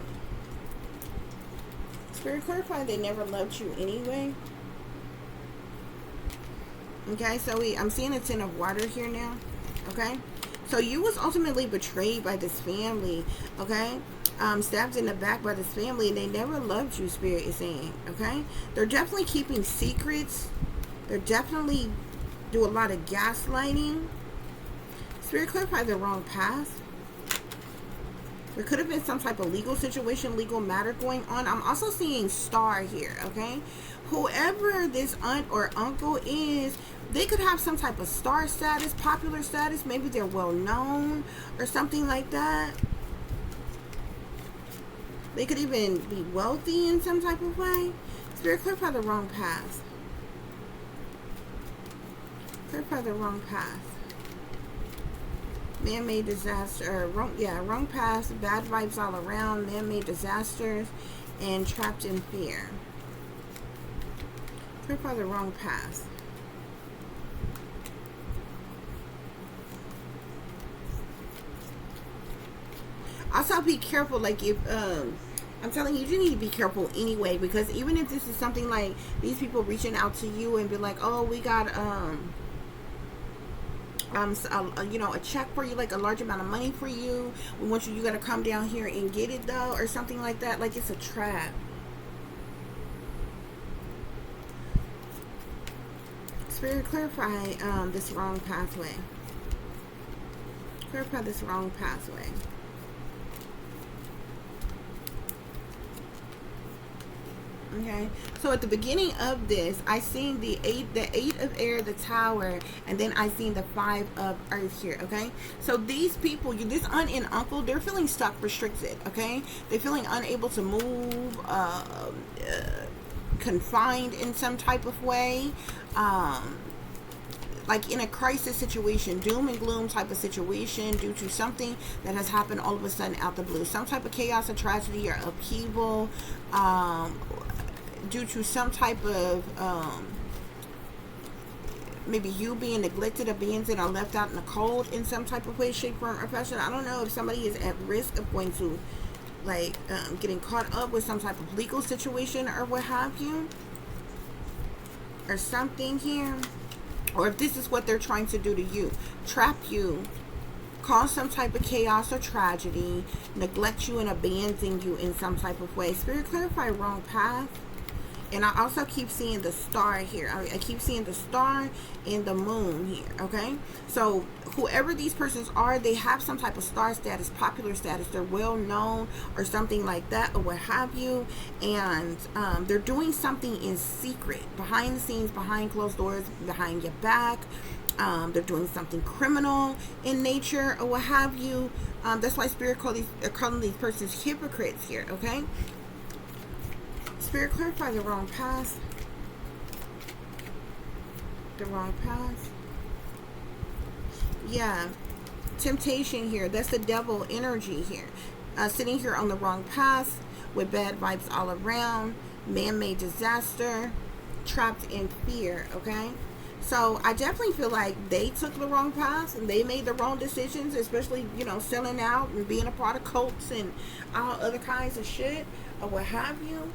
Spirit clarify, they never loved you anyway. Okay, so I'm seeing a Ten of Water here now. Okay, so you was ultimately betrayed by this family. Okay, stabbed in the back by this family, and they never loved you, Spirit is saying. Okay, they're definitely keeping secrets. They're definitely do a lot of gaslighting. Spirit clarify the wrong path. There could have been some type of legal situation, legal matter going on. I'm also seeing star here, okay? Whoever this aunt or uncle is, they could have some type of star status, popular status. Maybe they're well known or something like that. They could even be wealthy in some type of way. Spirit, clarify the wrong path. Clarify the wrong path. Man-made disaster, wrong path, bad vibes all around, man-made disasters, and trapped in fear. Clarify the wrong path. Also, be careful, like if, I'm telling you, you need to be careful anyway, because even if this is something like these people reaching out to you and be like, oh, we got, you know, a check for you, like a large amount of money for you. We want you got to come down here and get it though, or something like that. Like it's a trap. Spirit, clarify this wrong pathway. Clarify this wrong pathway. Okay, so at the beginning of this, I seen the eight of air, the tower, and then I seen the 5 of earth here. Okay, so these people, this aunt and uncle, they're feeling stuck, restricted. Okay, they're feeling unable to move, confined in some type of way, like in a crisis situation, doom and gloom type of situation, due to something that has happened all of a sudden out the blue, some type of chaos or tragedy or upheaval, due to some type of maybe you being neglected, abandoned, or left out in the cold in some type of way, shape, form, or fashion. I don't know if somebody is at risk of going to like getting caught up with some type of legal situation or what have you, or something here, or if this is what they're trying to do to you, trap you, cause some type of chaos or tragedy, neglect you and abandon you in some type of way. Spirit, clarify wrong path. And I also keep seeing the star here. I keep seeing the star and the moon here, okay? So whoever these persons are, they have some type of star status, popular status. They're well known or something like that, or what have you. And they're doing something in secret, behind the scenes, behind closed doors, behind your back. They're doing something criminal in nature or what have you. That's why Spirit calling these persons hypocrites here, okay? Spirit, clarify the wrong path. The wrong path. Yeah. Temptation here. That's the devil energy here. Sitting here on the wrong path with bad vibes all around. Man-made disaster. Trapped in fear. Okay? So I definitely feel like they took the wrong path and they made the wrong decisions, especially, you know, selling out and being a part of cults and all other kinds of shit or what have you.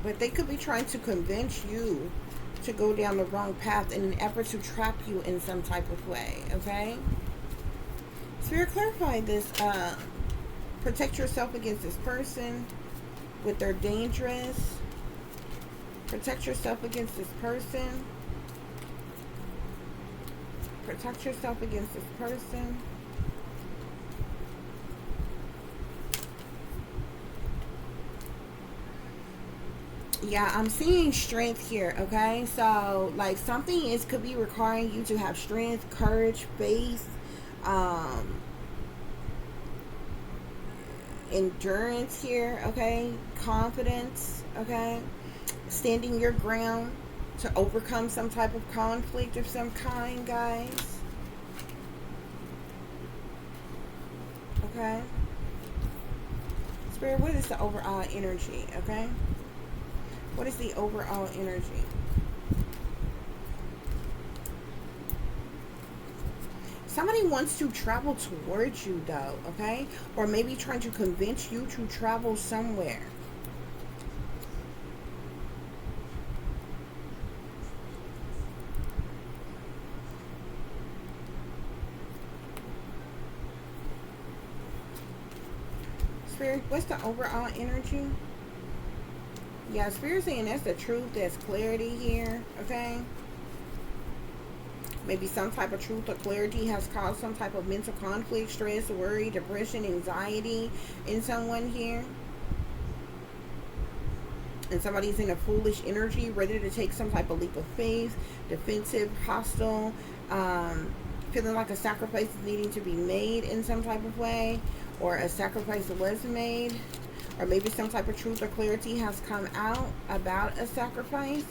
But they could be trying to convince you to go down the wrong path in an effort to trap you in some type of way, okay? Spirit, clarify this. Protect yourself against this person with their dangerous. Protect yourself against this person. Protect yourself against this person. Yeah, I'm seeing strength here, okay? So, like, something could be requiring you to have strength, courage, faith, endurance here, okay? Confidence, okay? Standing your ground to overcome some type of conflict of some kind, guys. Okay? Spirit, what is the overall energy, okay? What is the overall energy? Somebody wants to travel towards you, though, okay? Or maybe trying to convince you to travel somewhere. Spirit, what's the overall energy? Yeah, Spirit saying that's the truth, that's clarity here, okay? Maybe some type of truth or clarity has caused some type of mental conflict, stress, worry, depression, anxiety in someone here. And somebody's in a foolish energy, ready to take some type of leap of faith, defensive, hostile, feeling like a sacrifice is needing to be made in some type of way, or a sacrifice was made. Or maybe some type of truth or clarity has come out about a sacrifice.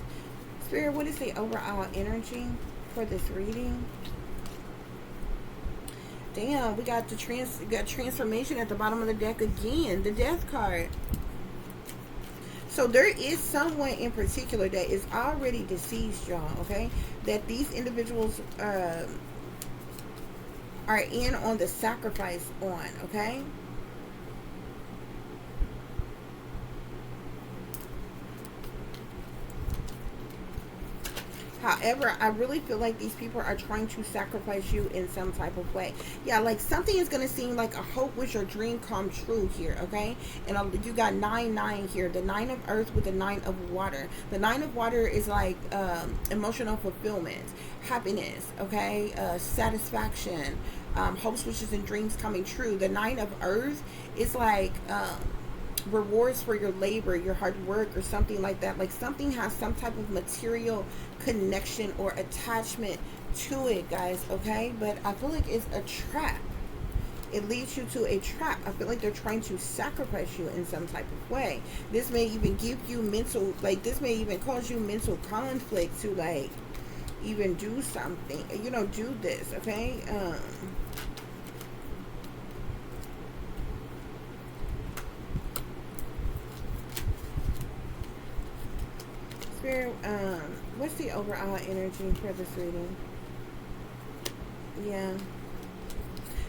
Spirit, what is the overall energy for this reading? Damn, we got transformation at the bottom of the deck again. The Death card. So there is someone in particular that is already deceased, y'all, okay? That these individuals are in on the sacrifice on, okay? However, I really feel like these people are trying to sacrifice you in some type of way. Yeah, like something is going to seem like a hope wish your dream come true here, okay? And you got 9-9 here. The 9 of earth with the 9 of water. The 9 of water is like emotional fulfillment, happiness, okay? Satisfaction, hopes, wishes, and dreams coming true. The 9 of earth is like rewards for your labor, your hard work, or something like that. Like something has some type of material connection or attachment to it, guys, okay? But I feel like it's a trap. It leads you to a trap. I feel like they're trying to sacrifice you in some type of way. This may even give you mental, like this may even cause you mental conflict to like even do something, you know, do this, okay? Spirit, what's the overall energy for this reading? Yeah.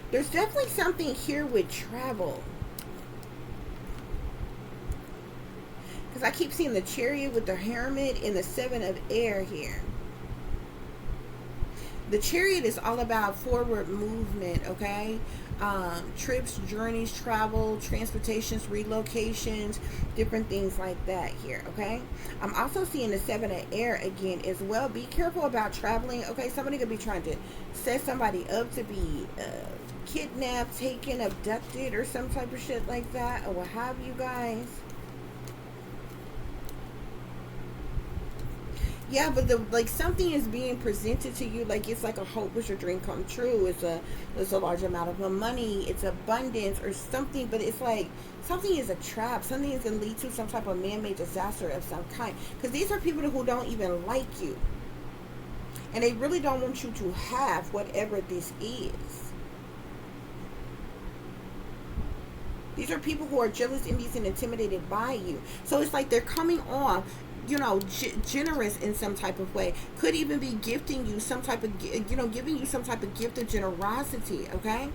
There's definitely something here with travel. Because I keep seeing the Chariot with the Hermit and the 7 of air here. The Chariot is all about forward movement, okay? Trips, journeys, travel, transportations, relocations, different things like that here, okay? I'm also seeing the 7 of air again as well. Be careful about traveling, okay? Somebody could be trying to set somebody up to be kidnapped, taken, abducted, or some type of shit like that, or what have you guys. Yeah, but like something is being presented to you like it's like a hope was your dream come true. It's a large amount of money, it's abundance or something, but it's like something is a trap. Something is going to lead to some type of man-made disaster of some kind. Because these are people who don't even like you. And they really don't want you to have whatever this is. These are people who are jealous, envious, and intimidated by you. So it's like they're coming off, you know, generous in some type of way. Could even be gifting you some type of, you know, giving you some type of gift of generosity, okay?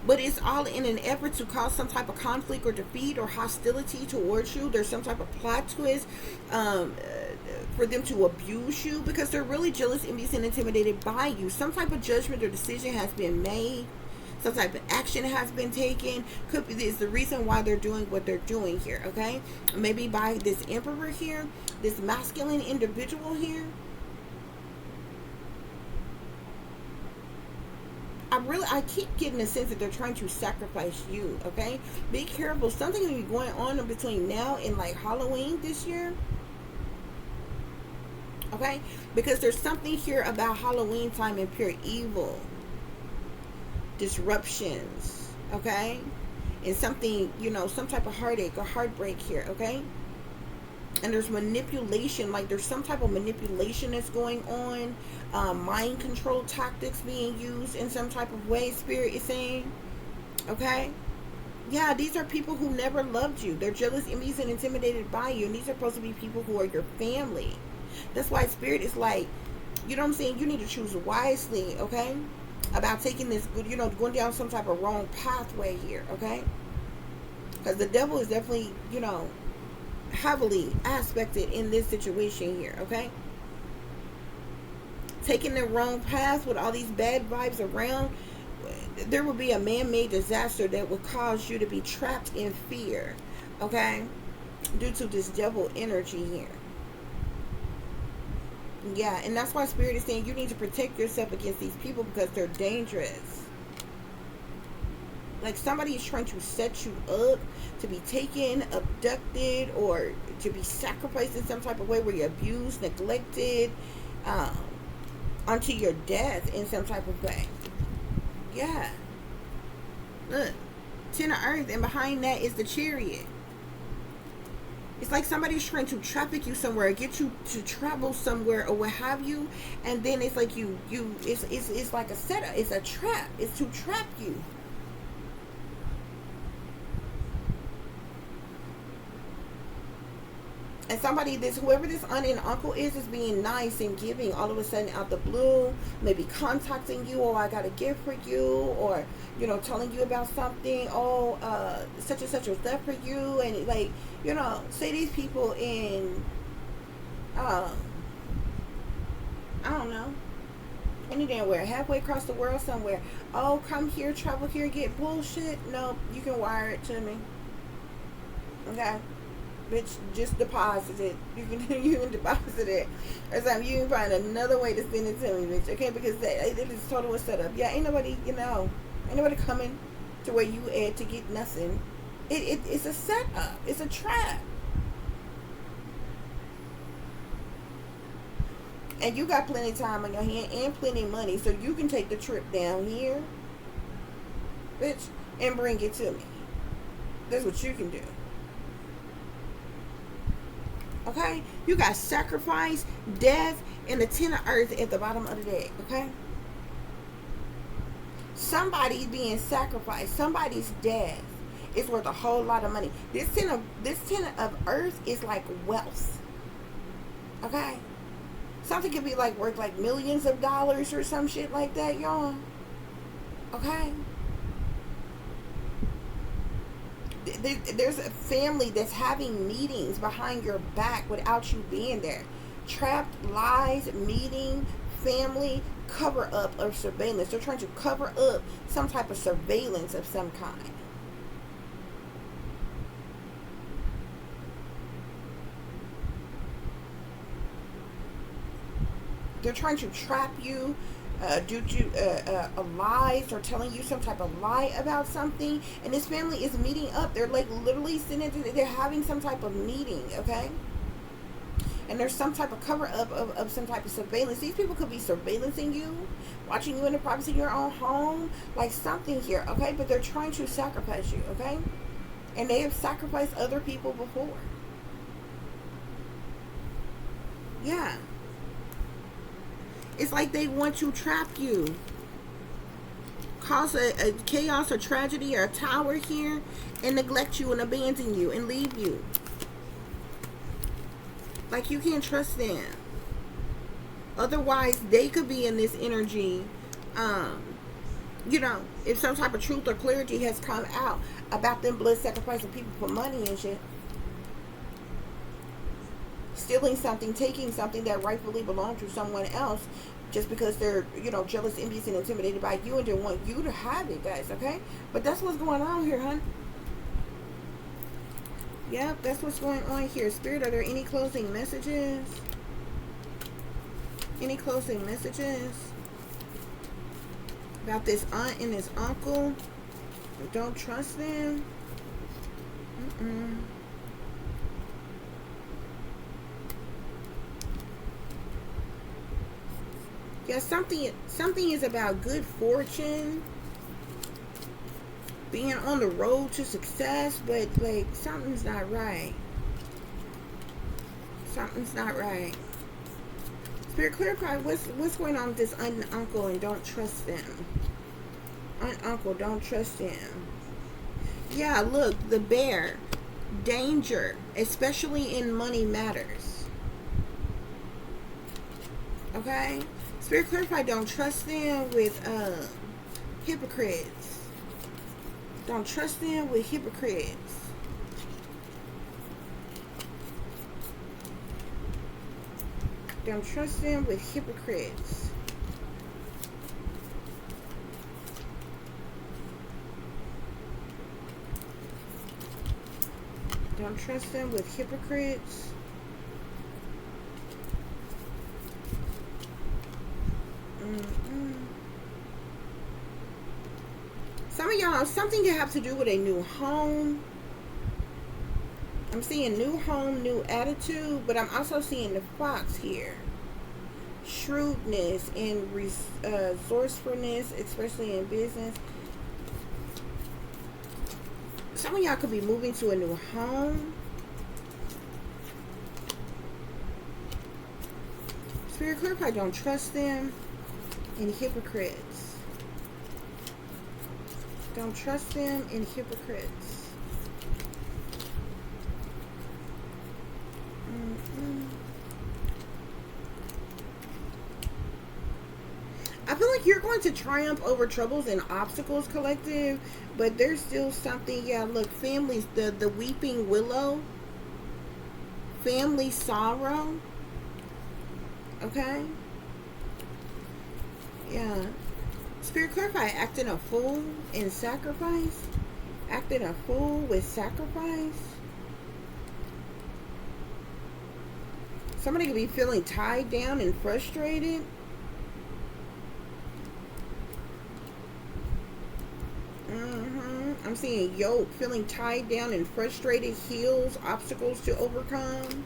but it's all in an effort to cause some type of conflict or defeat or hostility towards you. There's some type of plot twist, for them to abuse you, because they're really jealous, envious, and intimidated by you. Some type of judgment or decision has been made. Some type of action has been taken. Could be is the reason why they're doing what they're doing here. Okay, maybe by this emperor here, this masculine individual here. I keep getting the sense that they're trying to sacrifice you. Okay, be careful. Something will be going on in between now and like Halloween this year. Okay, because there's something here about Halloween time and pure evil, disruptions. Okay, and something, you know, some type of heartache or heartbreak here. Okay, and there's manipulation, like there's some type of manipulation that's going on, mind control tactics being used in some type of way, Spirit is saying. Okay, yeah, these are people who never loved you. They're jealous, envious, and intimidated by you, and these are supposed to be people who are your family. That's why Spirit is like, you know what I'm saying, you need to choose wisely. Okay, about taking this, you know, going down some type of wrong pathway here. Okay, because the devil is definitely, you know, heavily aspected in this situation here. Okay, taking the wrong path with all these bad vibes around, there will be a man-made disaster that will cause you to be trapped in fear. Okay, due to this devil energy here. Yeah, and that's why Spirit is saying you need to protect yourself against these people, because they're dangerous. Like somebody is trying to set you up to be taken, abducted, or to be sacrificed in some type of way where you're abused, neglected, unto your death in some type of way. Yeah. Look, 10 of Earth, and behind that is the Chariot. It's like somebody's trying to traffic you somewhere, get you to travel somewhere or what have you, and then it's like it's like a setup, it's a trap, it's to trap you. And somebody, whoever this aunt and uncle is being nice and giving all of a sudden out the blue, maybe contacting you, or I got a gift for you, or, you know, telling you about something, such and such was left for you, and like, you know, say these people in, I don't know, any damn where, halfway across the world somewhere. Oh, come here, travel here, get bullshit. No, you can wire it to me. Okay. Bitch, just deposit it. You can deposit it, or something. You can find another way to send it to me, bitch. Okay, because it is total setup. Yeah, ain't nobody, you know, ain't nobody coming to where you at to get nothing. It's a setup. It's a trap. And you got plenty of time on your hand and plenty of money, so you can take the trip down here, bitch, and bring it to me. That's what you can do. Okay, you got sacrifice, death, and the 10 of Earth at the bottom of the deck. Okay, somebody's being sacrificed. Somebody's death is worth a whole lot of money. This 10 of Earth is like wealth. Okay, something could be like worth like millions of dollars or some shit like that, y'all. Okay. There's a family that's having meetings behind your back without you being there. Trapped, lies, meeting, family, cover up or surveillance. They're trying to cover up some type of surveillance of some kind. They're trying to trap you due to lies, or telling you some type of lie about something. And this family is meeting up. They're like literally sitting, they're having some type of meeting, okay? And there's some type of cover up of some type of surveillance. These people could be surveillancing you, watching you in the privacy of your own home, like something here, okay? But they're trying to sacrifice you, okay? And they have sacrificed other people before. Yeah. It's like they want to trap you, cause a chaos or tragedy or a tower here, and neglect you and abandon you and leave you. Like you can't trust them. Otherwise, they could be in this energy, you know, if some type of truth or clarity has come out about them blood sacrificing people for money and shit, stealing something, taking something that rightfully belonged to someone else, just because they're, you know, jealous, envious, and intimidated by you and they want you to have it, guys, okay? But that's what's going on here, hon. Yep, that's what's going on here. Spirit, are there any closing messages? Any closing messages about this aunt and this uncle? Don't trust them. Yeah, something is about good fortune, being on the road to success, but like something's not right. Something's not right. Spirit, clarify what's going on with this aunt and uncle, and don't trust them. Aunt, uncle, don't trust them. Yeah, look, the bear, danger, especially in money matters. Okay. Spirit, clarify, don't trust them with hypocrites. Don't trust them with hypocrites. Don't trust them with hypocrites. Don't trust them with hypocrites. Some of y'all, something to have to do with a new home. I'm seeing new home, new attitude, but I'm also seeing the fox here. Shrewdness and resourcefulness, especially in business. Some of y'all could be moving to a new home. Spirit, clarify, don't trust them. And hypocrites. Don't trust them and hypocrites. I feel like you're going to triumph over troubles and obstacles, collective, but there's still something. Yeah, look, families, the weeping willow, family sorrow. Okay. Yeah. Spirit, clarify, acting a fool in sacrifice. Acting a fool with sacrifice. Somebody could be feeling tied down and frustrated. I'm seeing yoke, feeling tied down and frustrated, hills, obstacles to overcome.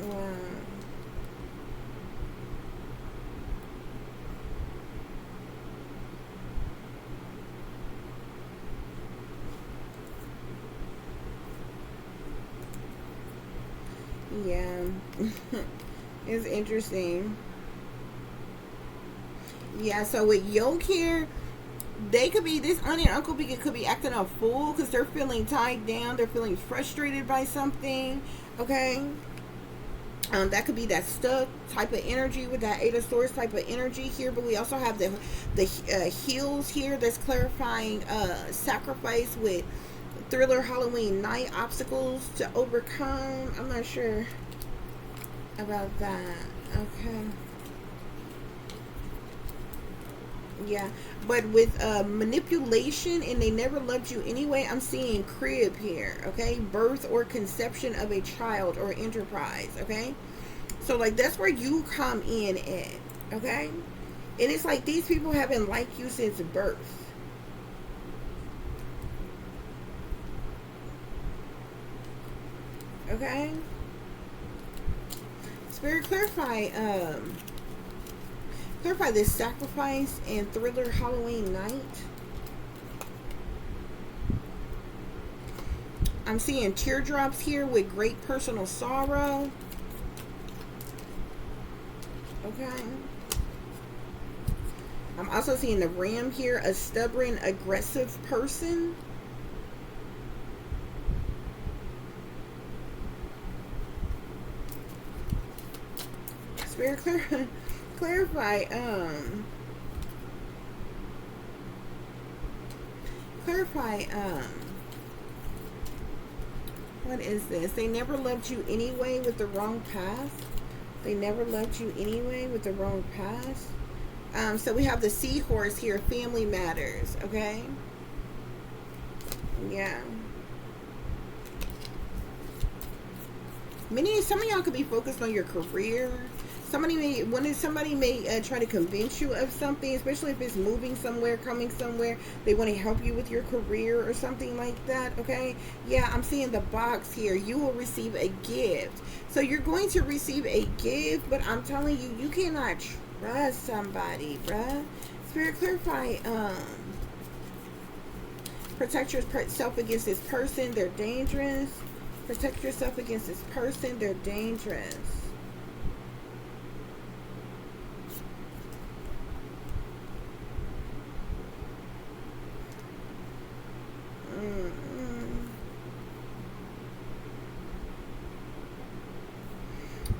Wow. Yeah. It's interesting. Yeah, so with yoke here, they could be, this aunt and uncle could be acting a fool because they're feeling tied down. They're feeling frustrated by something. Okay. That could be that stuck type of energy with that Eight of Swords type of energy here. But we also have the heels here that's clarifying sacrifice with Thriller Halloween night, obstacles to overcome. I'm not sure about that. Okay. Yeah, but with manipulation and they never loved you anyway, I'm seeing crib here. Okay, birth or conception of a child or enterprise. Okay, so like that's where you come in at. Okay, and it's like these people haven't liked you since birth. Okay, Spirit, clarify clarify this sacrifice and Thriller Halloween night. I'm seeing teardrops here with great personal sorrow. Okay. I'm also seeing the ram here, a stubborn, aggressive person. Spirit, clarify, what is this? They never loved you anyway with the wrong path. They never loved you anyway with the wrong path. So we have the seahorse here, family matters, okay? Yeah. Some of y'all could be focused on your career. Somebody may try to convince you of something, especially if it's moving somewhere, coming somewhere. They want to help you with your career or something like that, okay? Yeah, I'm seeing the box here. You will receive a gift. So you're going to receive a gift, but I'm telling you, you cannot trust somebody, bruh. Spirit, clarify, protect yourself against this person. They're dangerous. Protect yourself against this person. They're dangerous.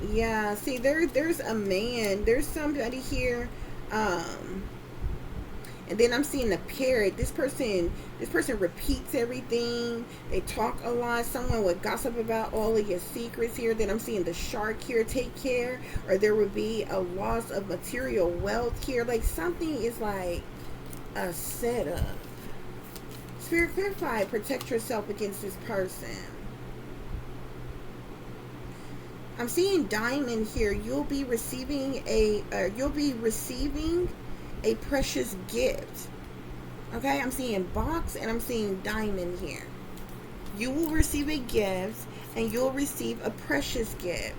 Yeah, see, there's a man. There's somebody here. And then I'm seeing the parrot. This person repeats everything. They talk a lot. Someone would gossip about all of your secrets here. Then I'm seeing the shark here. Take care, or there would be a loss of material wealth here. Like something is like a setup. Spirit, clarify. Protect yourself against this person. I'm seeing diamond here. You'll be receiving a precious gift. Okay, I'm seeing box and I'm seeing diamond here. You will receive a gift and you'll receive a precious gift.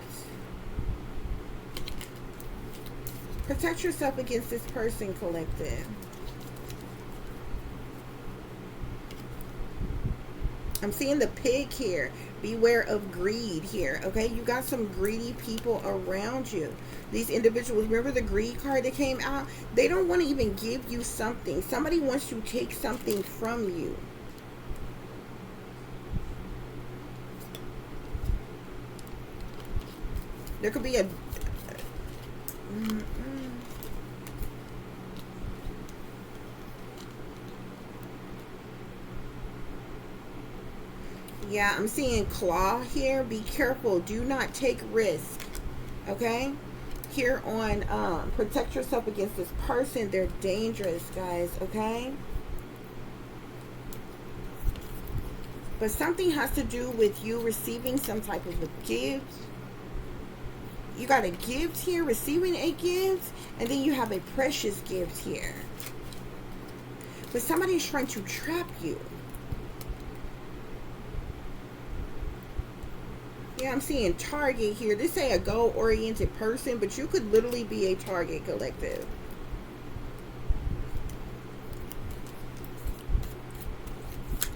Protect yourself against this person, collective. I'm seeing the pig here. Beware of greed here, okay? You got some greedy people around you. These individuals, remember the greed card that came out? They don't want to even give you something. Somebody wants to take something from you. There could be a... Yeah, I'm seeing claw here. Be careful. Do not take risk. Okay? Here on protect yourself against this person. They're dangerous, guys. Okay? But something has to do with you receiving some type of a gift. You got a gift here, receiving a gift. And then you have a precious gift here. But somebody's trying to trap you. Yeah, I'm seeing target here. This ain't a goal-oriented person, but you could literally be a target, collective.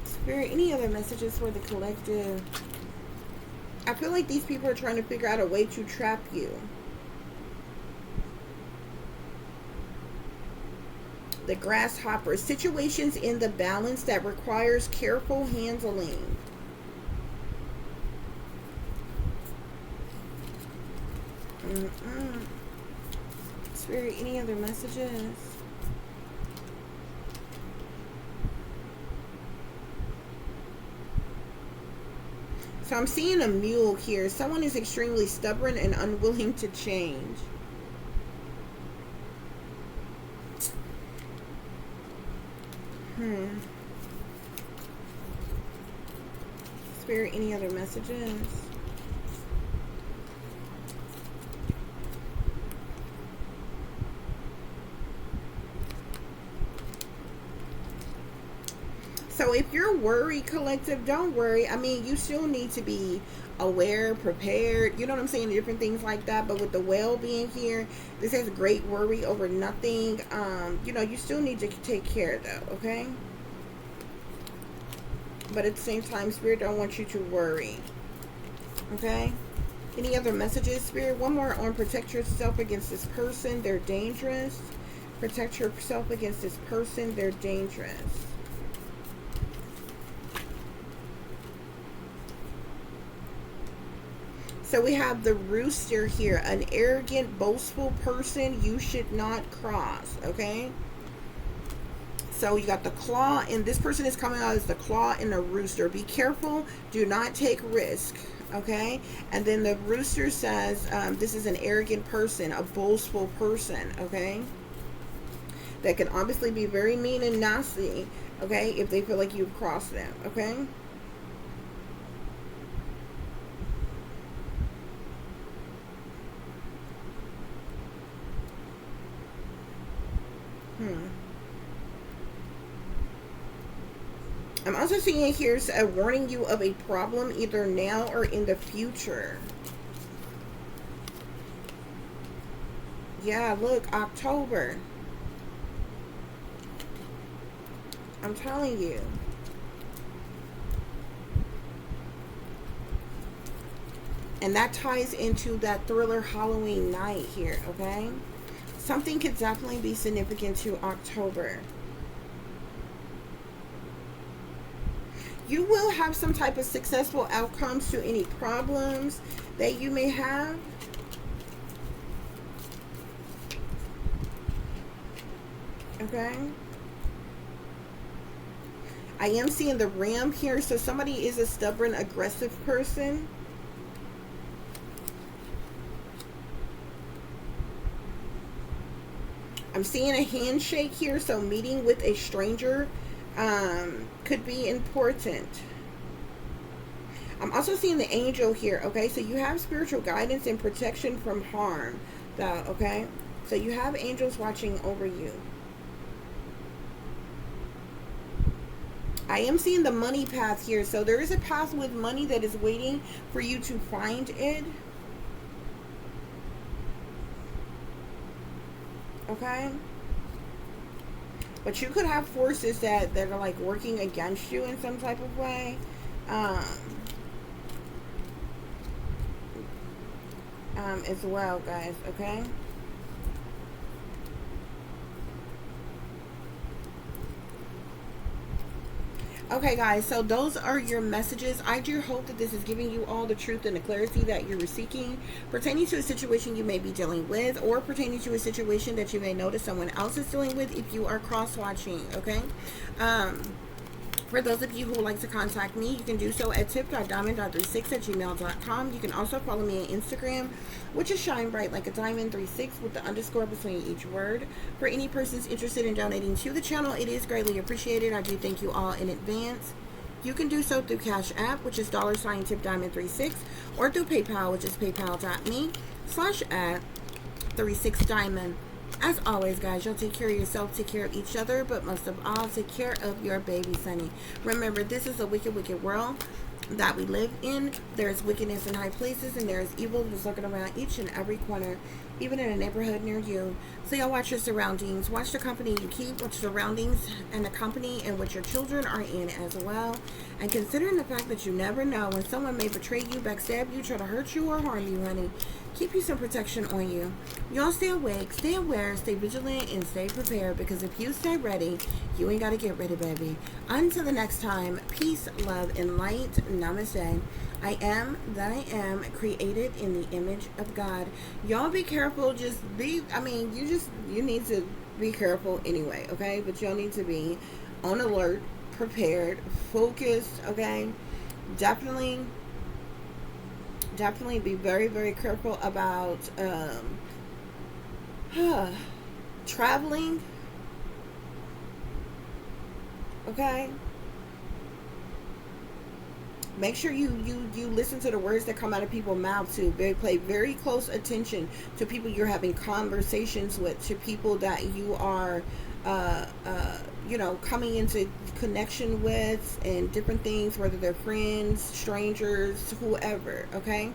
Spirit, any other messages for the collective? I feel like these people are trying to figure out a way to trap you. The grasshopper. Situations in the balance that requires careful handling. Spirit, any other messages? So I'm seeing a mule here. Someone is extremely stubborn and unwilling to change. Spirit, any other messages? So if you're worried, collective, don't worry. I mean, you still need to be aware, prepared, you know what I'm saying, different things like that. But with the well being here, this has great worry over nothing. You know, you still need to take care though, okay? But at the same time, Spirit don't want you to worry, okay? Any other messages, Spirit? One more on protect yourself against this person. They're dangerous. Protect yourself against this person. They're dangerous. So we have the rooster here, an arrogant, boastful person you should not cross, okay? So you got the claw, and this person is coming out as the claw and the rooster. Be careful, do not take risk, okay? And then the rooster says, this is an arrogant person, a boastful person, okay? That can obviously be very mean and nasty, okay, if they feel like you've crossed them, okay? I'm also seeing here warning you of a problem either now or in the future. Yeah, look, October. I'm telling you. And that ties into that thriller Halloween night here, okay? Something could definitely be significant to October. You will have some type of successful outcomes to any problems that you may have. Okay. I am seeing the ram here. So somebody is a stubborn, aggressive person. I'm seeing a handshake here. So meeting with a stranger could be important. I'm also seeing the angel here. Okay. So you have spiritual guidance and protection from harm. Okay. So you have angels watching over you. I am seeing the money path here. So there is a path with money that is waiting for you to find it. Okay. But you could have forces that are like working against you in some type of way. As well, guys. Okay. Okay, guys, so those are your messages. I do hope that this is giving you all the truth and the clarity that you're seeking pertaining to a situation you may be dealing with, or pertaining to a situation that you may notice someone else is dealing with if you are cross-watching, okay? For those of you who would like to contact me, you can do so at tip.diamond.36@gmail.com. You can also follow me on Instagram, which is shine bright like a diamond 36 with the underscore between each word. For any persons interested in donating to the channel, it is greatly appreciated. I do thank you all in advance. You can do so through Cash App, which is $tip-diamond36, or through PayPal, which is paypal.me/@36diamond. As always, guys, y'all take care of yourself, take care of each other, but most of all, take care of your baby, Sonny. Remember, this is a wicked, wicked world that we live in. There is wickedness in high places, and there is evil that's lurking around each and every corner, even in a neighborhood near you. So y'all watch your surroundings. Watch the company you keep. Watch the surroundings and the company in which your children are in as well. And considering the fact that you never know when someone may betray you, backstab you, try to hurt you, or harm you, honey, keep you some protection on you. Y'all stay awake, stay aware, stay vigilant, and stay prepared, because if you stay ready, you ain't got to get ready, baby. Until the next time, peace, love, and light. Namaste. I am that I am, created in the image of God. Y'all be careful. Just be, you need to be careful anyway, okay? But y'all need to be on alert, prepared, focused, okay? Definitely be very, very careful about traveling, okay? Make sure you listen to the words that come out of people's mouths too. Pay very close attention to people you're having conversations with, to people that you are coming into connection with, and different things, whether they're friends, strangers, whoever, okay?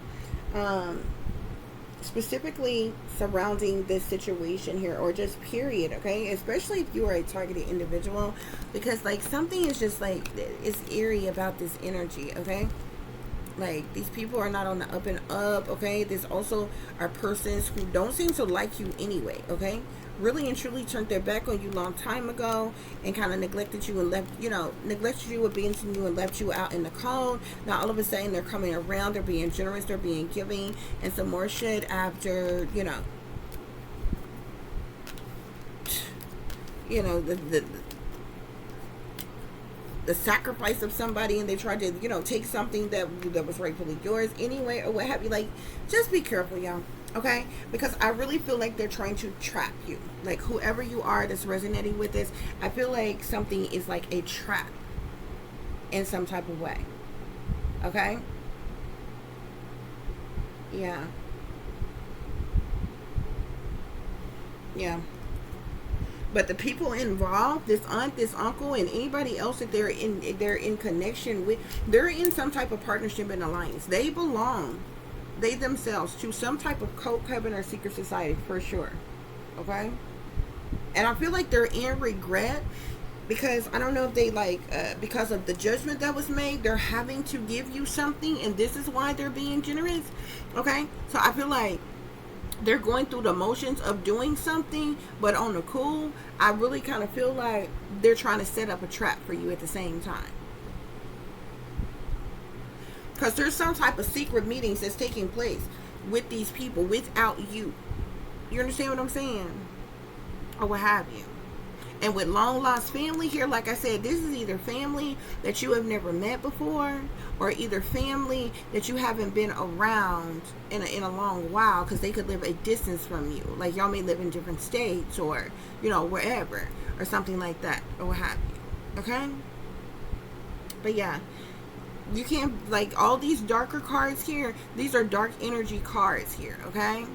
Specifically surrounding this situation here, or just period, okay? Especially if you are a targeted individual, because like something is just like, it's eerie about this energy, okay? Like, these people are not on the up and up, okay? There's also are persons who don't seem to like you anyway, okay? really and truly turned their back on you long time ago and kind of neglected you and left, neglected you, abandoned you, and left you out in the cold. Now all of a sudden they're coming around, they're being generous, they're being giving, and some more shit after, the sacrifice of somebody, and they tried to, take something that was rightfully yours anyway, or what have you. Like, just be careful, y'all. Okay? Because I really feel like they're trying to trap you. Like, whoever you are that's resonating with this, I feel like something is like a trap in some type of way. Okay? Yeah. Yeah. But the people involved, this aunt, this uncle, and anybody else that they're in connection with, they're in some type of partnership and alliance. They belong, they themselves, to some type of cult, coven, or secret society for sure. Okay? And I feel like they're in regret because I don't know if they because of the judgment that was made, they're having to give you something, and this is why they're being generous. Okay? So I feel like they're going through the motions of doing something, but on the cool, I really kind of feel like they're trying to set up a trap for you at the same time. Because there's some type of secret meetings that's taking place with these people without you. You understand what I'm saying? Or what have you. And with long lost family here, like I said, this is either family that you have never met before, or either family that you haven't been around in a long while, because they could live a distance from you. Like, y'all may live in different states, or wherever, or something like that, or what have you. Okay? But yeah, you can't, like, all these darker cards here, these are dark energy cards here. Okay?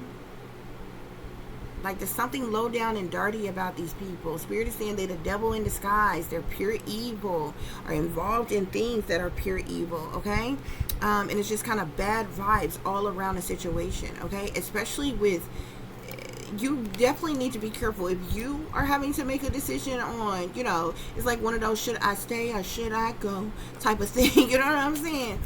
Like, there's something low down and dirty about these people. Spirit is saying they're the devil in disguise. They're pure evil, are involved in things that are pure evil, okay? And it's just kind of bad vibes all around the situation, okay? Especially with, you definitely need to be careful. If you are having to make a decision on, it's like one of those should I stay or should I go type of thing. You know what I'm saying?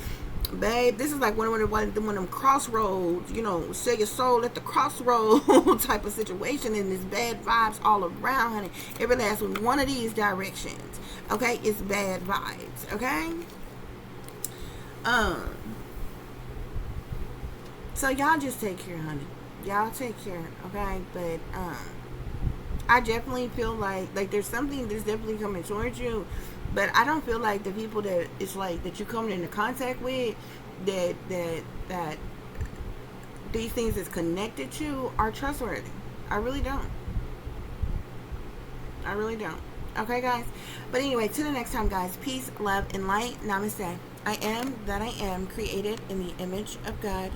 Babe, this is like one of them crossroads, sell your soul at the crossroad type of situation, and there's bad vibes all around, honey. Every last one of these directions, okay, it's bad vibes, okay? So y'all just take care, honey. Y'all take care, okay? But, I definitely feel like there's something that's definitely coming towards you. But I don't feel like the people that it's like that you come into contact with that these things is connected to are trustworthy. I really don't. I really don't. Okay, guys? But anyway, till the next time, guys. Peace, love, and light. Namaste. I am that I am, created in the image of God.